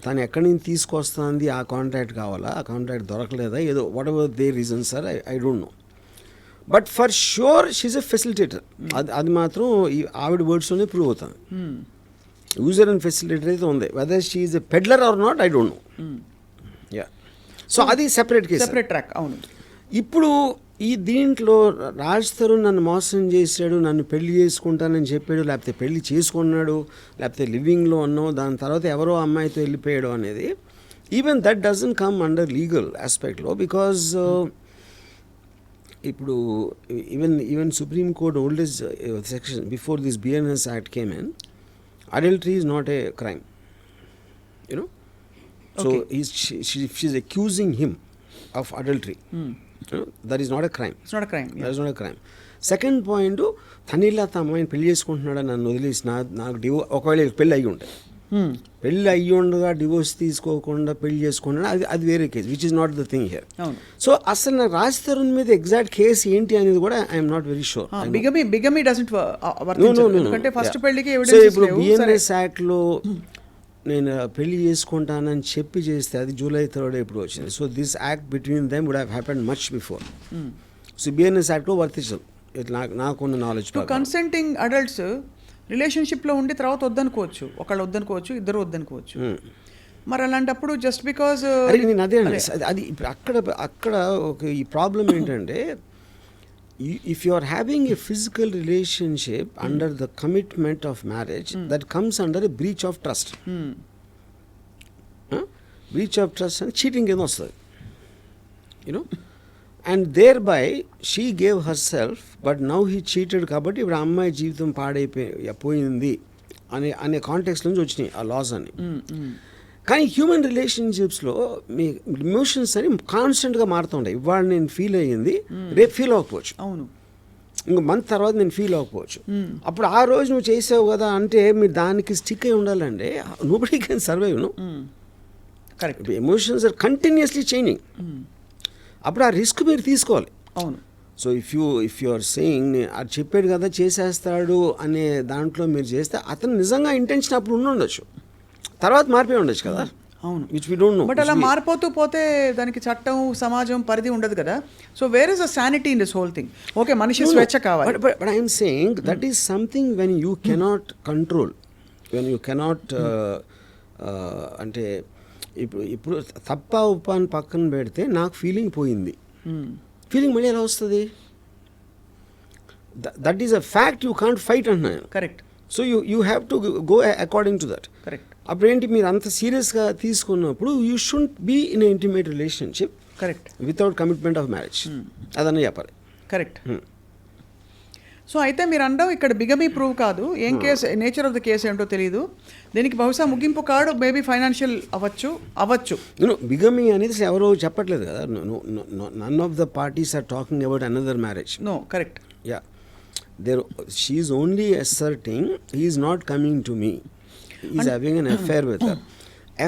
తను ఎక్కడి నుంచి తీసుకొస్తుంది, ఆ కాంట్రాక్ట్ కావాలా, ఆ కాంట్రాక్ట్ దొరకలేదా, ఏదో whatever they reason sir, I don't know. But for sure she's a facilitator. అది మాత్రం ఈ ఆవిడ వర్డ్స్లోనే ప్రూవ్ అవుతుంది. యూజర్ అండ్ ఫెసిలిటేటర్ అయితే ఉంది. Whether she is a peddler or not, I don't know. Yeah, so అది సెపరేట్ కేసు, సెపరేట్ ట్రాక్. అవును. ఇప్పుడు ఈ దీంట్లో రాజ్ తరుణ్ నన్ను మోసం చేశాడు, నన్ను పెళ్లి చేసుకుంటానని చెప్పాడు, లేకపోతే పెళ్లి చేసుకున్నాడు, లేకపోతే లివింగ్లో ఉన్నావు, దాని తర్వాత ఎవరో అమ్మాయితో వెళ్ళిపోయాడు అనేది, even that doesn't come under legal ఆస్పెక్ట్లో. బికాజ్ ఇప్పుడు even supreme court oldest section before this BNS act came in, adultery is not a crime, you know. So she is accusing him of adultery. That is not a crime. It's not a crime. That is not a crime. Second point, తనిలా అమ్మాయిని పెళ్లి చేసుకుంటున్నాడని నన్ను వదిలేసి నాకు ఒకవేళ పెళ్ళి అయ్యి ఉంటాయి, పెళ్ళి అయ్యి ఉండగా డివోర్స్ తీసుకోకుండా పెళ్లి చేసుకున్నాడు, అది వేరే case, which is not the thing here. So అసలు నాకు రాజ్ తరుణ్ మీద ఎగ్జాక్ట్ కేసు ఏంటి అనేది కూడా I'm not very sure. Bigamy doesn't వర్తించదు, ఎందుకంటే ఫస్ట్ పెళ్లికి సో ఇప్పుడు బిఎన్ఎస్ యాక్ట్లో నేను పెళ్లి చేసుకుంటానని చెప్పి చేస్తే అది July 3rd ఇప్పుడు వచ్చింది. So this act between them would have happened much before. So BNS యాక్ట్లో వర్తించదు నాకున్న నాలెడ్జ్. కన్సెంటింగ్ అడల్ట్స్ రిలేషన్షిప్లో ఉండి తర్వాత వద్దనుకోవచ్చు, ఒకళ్ళు వద్దనుకోవచ్చు, ఇద్దరు వద్దనుకోవచ్చు. మరి అలాంటప్పుడు జస్ట్ బికాజ్ నేను అదే అండి, అది ఇప్పుడు అక్కడ ఒక ఈ ప్రాబ్లం ఏంటంటే, if you are having a physical relationship under the commitment of marriage, that comes under a breach of trust. Breach of trust and cheating కింద వస్తుంది, you know. And thereby she gave herself, but now he cheated, కాబట్టి ఇప్పుడు ఆ అమ్మాయి జీవితం పాడైపోయింది అనే కాంటెక్స్ట్ నుంచి వచ్చినాయి ఆ లాస్ అని. కానీ హ్యూమన్ రిలేషన్షిప్స్లో మీ ఎమోషన్స్ అని కాన్స్టెంట్గా మారుతుంటాయి. ఇవాళ నేను ఫీల్ అయ్యింది, రేపు ఫీల్ అవ్వకపోవచ్చు, అవును, ఇంకో మంత్ తర్వాత నేను ఫీల్ అవ్వకపోవచ్చు. అప్పుడు ఆ రోజు నువ్వు చేసావు కదా అంటే మీరు దానికి స్టిక్ అయి ఉండాలంటే nobody can survive, no. Correct. Emotions are continuously changing. అప్పుడు ఆ రిస్క్ మీరు తీసుకోవాలి. అవును. So if you are saying అది చెప్పాడు కదా చేసేస్తాడు అనే దాంట్లో మీరు చేస్తే అతను నిజంగా ఇంటెన్షన్ అప్పుడు ఉండొచ్చు, తర్వాత మారిపోయి ఉండొచ్చు కదా. అవును, which we don't know. But అలా మారిపోతూ పోతే దానికి చట్టం, సమాజం పరిధి ఉండదు కదా. So where is a sanity in this whole thing? Okay, మనిషి స్వేచ్ఛ కావాలి, but I'm saying that is something when you cannot control, when you cannot అంటే ఇప్పుడు తప్ప ఉపాన్ని పక్కన పెడితే నాకు ఫీలింగ్ పోయింది, ఫీలింగ్ మళ్ళీ ఎలా వస్తుంది? That is a fact, you can't fight అంటున్నాను. Correct. So you have to go according to that. Correct. అప్పుడు ఏంటి, మీరు అంత సీరియస్గా తీసుకున్నప్పుడు you should be in intimate relationship. Correct. Without commitment of marriage అదన్నీ చెప్పాలి. కరెక్ట్. సో అయితే మీరు అనడం ఇక్కడ బిగమీ ప్రూవ్ కాదు, ఏం case, nature of the case ఏంటో తెలియదు, దీనికి బహుశా ముగింపు కాడు మేబీ ఫైనాన్షియల్ అవ్వచ్చు. బిగమీ అనేది ఎవరో చెప్పట్లేదు కదా, none of the parties are talking about another marriage. No, correct. Yeah, she is only asserting he is not coming to me, he is having an affair with her.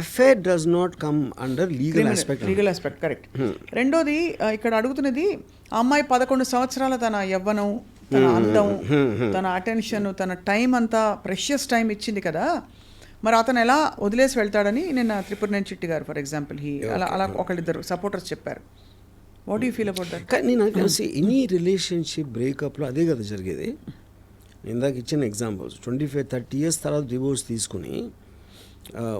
Affair does not come under legal aspect. Correct. రెండోది ఇక్కడ అడుగుతున్నది, ఆ అమ్మాయి 11 సంవత్సరాల తన యవ్వనం, తన అందం, తన అటెన్షన్, తన టైం అంతా ప్రెషియస్ టైం ఇచ్చింది కదా, మరి అతను ఎలా వదిలేసి వెళ్తాడని నిన్న త్రిపురనేని చిట్టి గారు ఫర్ ఎగ్జాంపుల్ అలా ఒకళ్ళిద్దరు సపోర్టర్స్ చెప్పారు. What you feel about that? కానీ నాకు తెలిసి ఎనీ రిలేషన్షిప్ బ్రేకప్లో అదే కదా జరిగేది. ఇందాక ఇచ్చిన ఎగ్జాంపుల్స్ 25-30 years తర్వాత డివోర్స్ తీసుకుని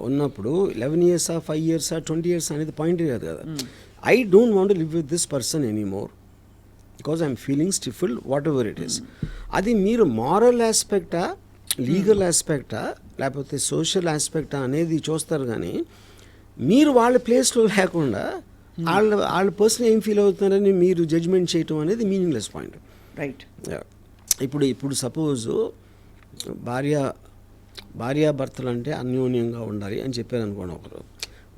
ఉన్నప్పుడు 11 years 5 years 20 years అనేది పాయింట్ కాదు కదా. I don't want to live with this person anymore because I'm feeling stifled whatever it is. అది మీరు మారల్ ఆస్పెక్టా, లీగల్ ఆస్పెక్టా, లేకపోతే సోషల్ ఆస్పెక్టా అనేది చూస్తారు. కానీ మీరు వాళ్ళ ప్లేస్లో లేకుండా వాళ్ళ పర్సన్ ఏం ఫీల్ అవుతున్నారని మీరు జడ్జ్మెంట్ చేయటం అనేది మీనింగ్లెస్ పాయింట్. రైట్. ఇప్పుడు సపోజు భార్యాభర్తలు అంటే అన్యోన్యంగా ఉండాలి అని చెప్పారు అనుకోండి ఒకరు.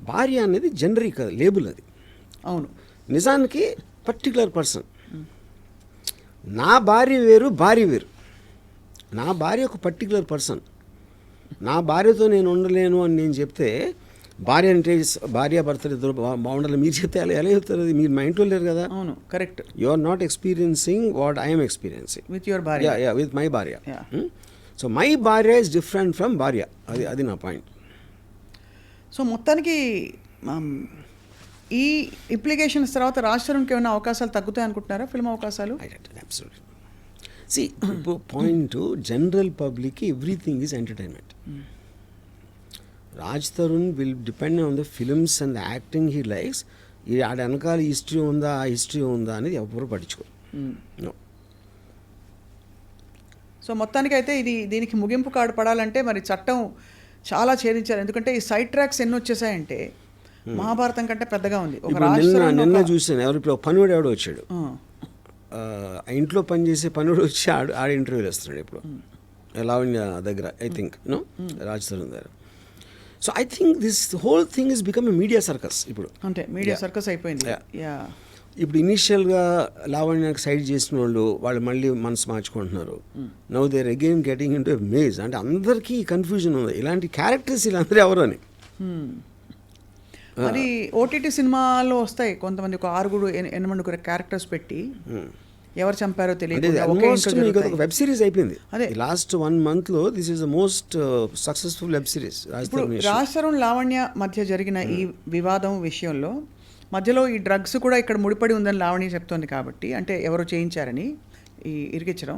భార్య అనేది జనరిక్ లేబుల్, అది అవును. నిజానికి పర్టికులర్ పర్సన్. నా భార్య వేరు, భార్య వేరు. నా భార్య ఒక పర్టికులర్ పర్సన్. నా భార్యతో నేను ఉండలేను అని నేను చెప్తే, భార్య అంటే భార్యాభర్తలు ఇద్దరు బాగుండాలి మీరు చెప్తే ఎలా చెప్తారు? అది మీరు మా ఇంట్లో లేరు కదా. అవును, correct. You are not experiencing what I'm experiencing with your భార్య. యా, విత్ మై భార్య. సో మై భార్య ఇస్ డిఫరెంట్ ఫ్రమ్ భార్య. అది నా పాయింట్. సో మొత్తానికి ఈ ఇంప్లికేషన్స్ తర్వాత రాష్ట్రానికి ఏమైనా అవకాశాలు తగ్గుతాయి అనుకుంటున్నారా, ఫిల్మ్ అవకాశాలు? అబ్సల్యూట్లీ. సి, ఇప్పుడు పాయింట్ జనరల్ పబ్లిక్కి everything is entertainment. Raj Tarun will depend on the films and the acting he likes. ఆడ వెనకాల హిస్టరీ ఉందా, ఆ హిస్టరీ ఉందా అనేది ఎవరు పట్టించుకోరు. సో మొత్తానికైతే దీనికి ముగింపు కార్డు పడాలంటే మరి చట్టం చాలా ఛేదించారు. ఎందుకంటే ఈ సైడ్ ట్రాక్స్ ఎన్ని వచ్చేసాయంటే మహాభారతం కంటే పెద్దగా ఉంది. నిన్న చూసాను, ఇప్పుడు పనివాడు ఎవడో వచ్చాడు, ఆ ఇంట్లో పనిచేసే పనివాడు వచ్చి ఆడ ఇంటర్వ్యూలు ఇస్తున్నాడు ఇప్పుడు లావణ్య దగ్గర, ఐ థింక్ రాజ్ తరుణ్ దగ్గర. So I think this whole thing is become a media circus. ఇప్పుడు అంటే మీడియా సర్కస్ అయిపోయింది. ఇప్పుడు ఇనీషియల్గా లావణ్యకి సైడ్ చేసిన వాళ్ళు మళ్ళీ మనసు మార్చుకుంటున్నారు. Now there again getting into a maze. అంటే అందరికీ కన్ఫ్యూజన్ ఉంది, ఇలాంటి క్యారెక్టర్స్ వీళ్ళందరూ ఎవరు అని. మరి ఓటీటీ సినిమాలో వస్తాయి కొంతమంది, ఒక 6-8 క్యారెక్టర్స్ పెట్టి ఎవరు చంపారో తెలియదు. వెబ్ సిరీస్ అయిపోయింది అదే లాస్ట్ 1 month లో. This is the most successful web series. Raj Tarun Lavanya మధ్య జరిగిన ఈ వివాదం విషయంలో మధ్యలో ఈ డ్రగ్స్ కూడా ఇక్కడ ముడిపడి ఉందని లావణ్య చెప్తోంది కాబట్టి, అంటే ఎవరో చేయించారని ఈ ఇరికించడం.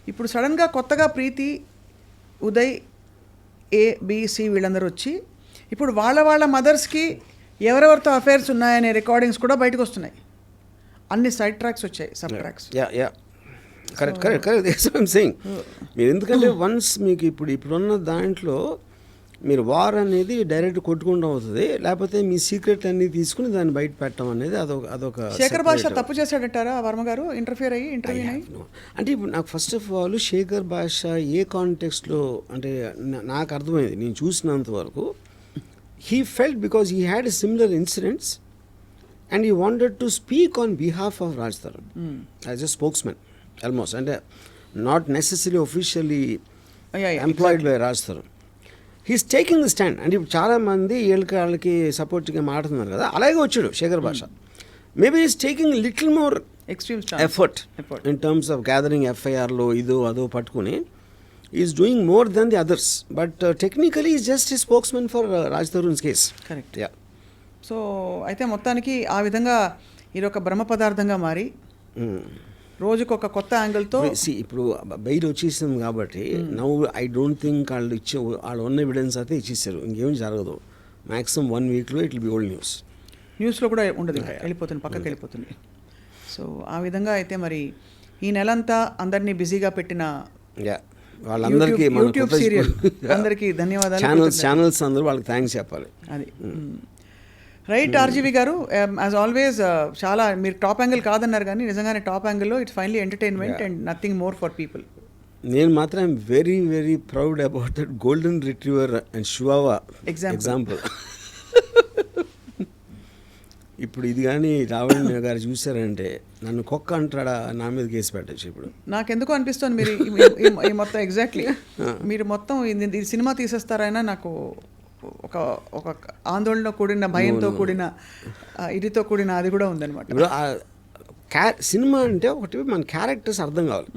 ఇప్పుడు సడన్గా కొత్తగా ప్రీతి, ఉదయ్, ABC వీళ్ళందరూ వచ్చి ఇప్పుడు వాళ్ళ మదర్స్కి ఎవరెవరితో అఫైర్స్ ఉన్నాయనే రికార్డింగ్స్ కూడా బయటకు వస్తున్నాయి. అన్ని సైడ్ ట్రాక్స్ వచ్చాయి, సబ్ ట్రాక్స్. Correct saying. మీరు ఎందుకంటే వన్స్ మీకు ఇప్పుడున్న దాంట్లో మీరు వార్ అనేది డైరెక్ట్ కొట్టుకుంటూ అవుతుంది, లేకపోతే మీ సీక్రెట్ అన్ని తీసుకుని దాన్ని బయట పెట్టడం అనేది అదొక. శేఖర్ భాష తప్పు చేశాడంటారా వర్మ గారు ఇంటర్వ్యూ అయ్యి? అంటే ఇప్పుడు నాకు ఫస్ట్ ఆఫ్ ఆల్ శేఖర్ భాష ఏ కాంటెక్స్ట్లో అంటే నాకు అర్థమైంది, నేను చూసినంత వరకు he felt because he had a similar incidents and he wanted to speak on behalf of Raj Tharun as a spokesman almost, and not necessarily officially employed by Raj Tharun. He's taking the stand. And ఇప్పుడు చాలా మంది వాళ్ళకి సపోర్ట్గా మాట్లాడుతున్నారు కదా, అలాగే వచ్చాడు Shekhar Basha. Maybe is taking little more extreme effort in terms of gathering ఎఫ్ఐఆర్లో ఇదో అదో పట్టుకుని is doing more than the others, but technically is just ఈ spokesmen for Raj Tarun's case. Correct. So అయితే మొత్తానికి ఆ విధంగా ఇది ఒక బ్రహ్మ పదార్థంగా మారి రోజుకు ఒక కొత్త యాంగిల్తో ఇప్పుడు బయట వచ్చేసింది కాబట్టి నౌ ఐ డోంట్ థింక్ వాళ్ళు ఉన్న ఎవిడెన్స్ అయితే ఇచ్చేసారు, ఇంకేం జరగదు. మ్యాక్సిమం 1 weekలో ఇట్ విల్ బి ఓల్డ్ న్యూస్లో కూడా ఉండదు, వెళ్ళిపోతుంది, పక్కకి వెళ్ళిపోతుంది. సో ఆ విధంగా అయితే మరి ఈ నెలంతా అందరినీ బిజీగా పెట్టిన వాళ్ళందరికీ యూట్యూబ్ సీరియల్ అందరికీ ధన్యవాదాలు. ఛానల్స్ అందరూ వాళ్ళకి థ్యాంక్స్ చెప్పాలి. అది రైట్ ఆర్జీవి గారు, యాజ్ ఆల్వేస్ చాలా మీరు టాప్ యాంగిల్ కాదన్నారు కానీ నిజంగానే టాప్ యాంగిల్లో it's finally entertainment and nothing more for people. నేను మాత్రం very very proud about that golden retriever and chihuahua example. ఇప్పుడు ఇది కానీ రావణ్ గారు చూసారంటే నన్ను కుక్క అంటాడా, నా మీద కేసు పెట్టచ్చు. ఇప్పుడు నాకెందుకో అనిపిస్తుంది మీరు ఈ మొత్తం ఎగ్జాక్ట్లీ మీరు మొత్తం ఇది సినిమా తీసేస్తారైనా నాకు ఒక ఒక ఆందోళనతో కూడిన భయంతో కూడిన ఇదితో కూడిన అది కూడా ఉందన్నమాట. ఇప్పుడు సినిమా అంటే ఒకటి మన క్యారెక్టర్స్ అర్థం కావాలి.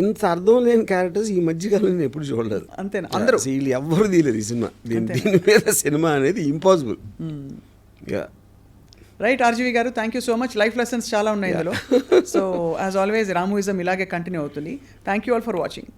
ఇంత అర్థం లేని క్యారెక్టర్స్ ఈ మధ్యకాలం నేను ఎప్పుడు చూడలేదు. అంతేనా? అందరూ వీళ్ళు ఎవ్వరు తీయలేదు ఈ సినిమా. దీని మీద సినిమా అనేది ఇంపాసిబుల్. రైట్ ఆర్జీవి గారు, thank you so much. Life lessons చాలా ఉన్నాయి ఇందులో. సో యాజ్ ఆల్వేస్ రామూయిజం ఇలాగే కంటిన్యూ అవుతుంది. Thank you all for watching.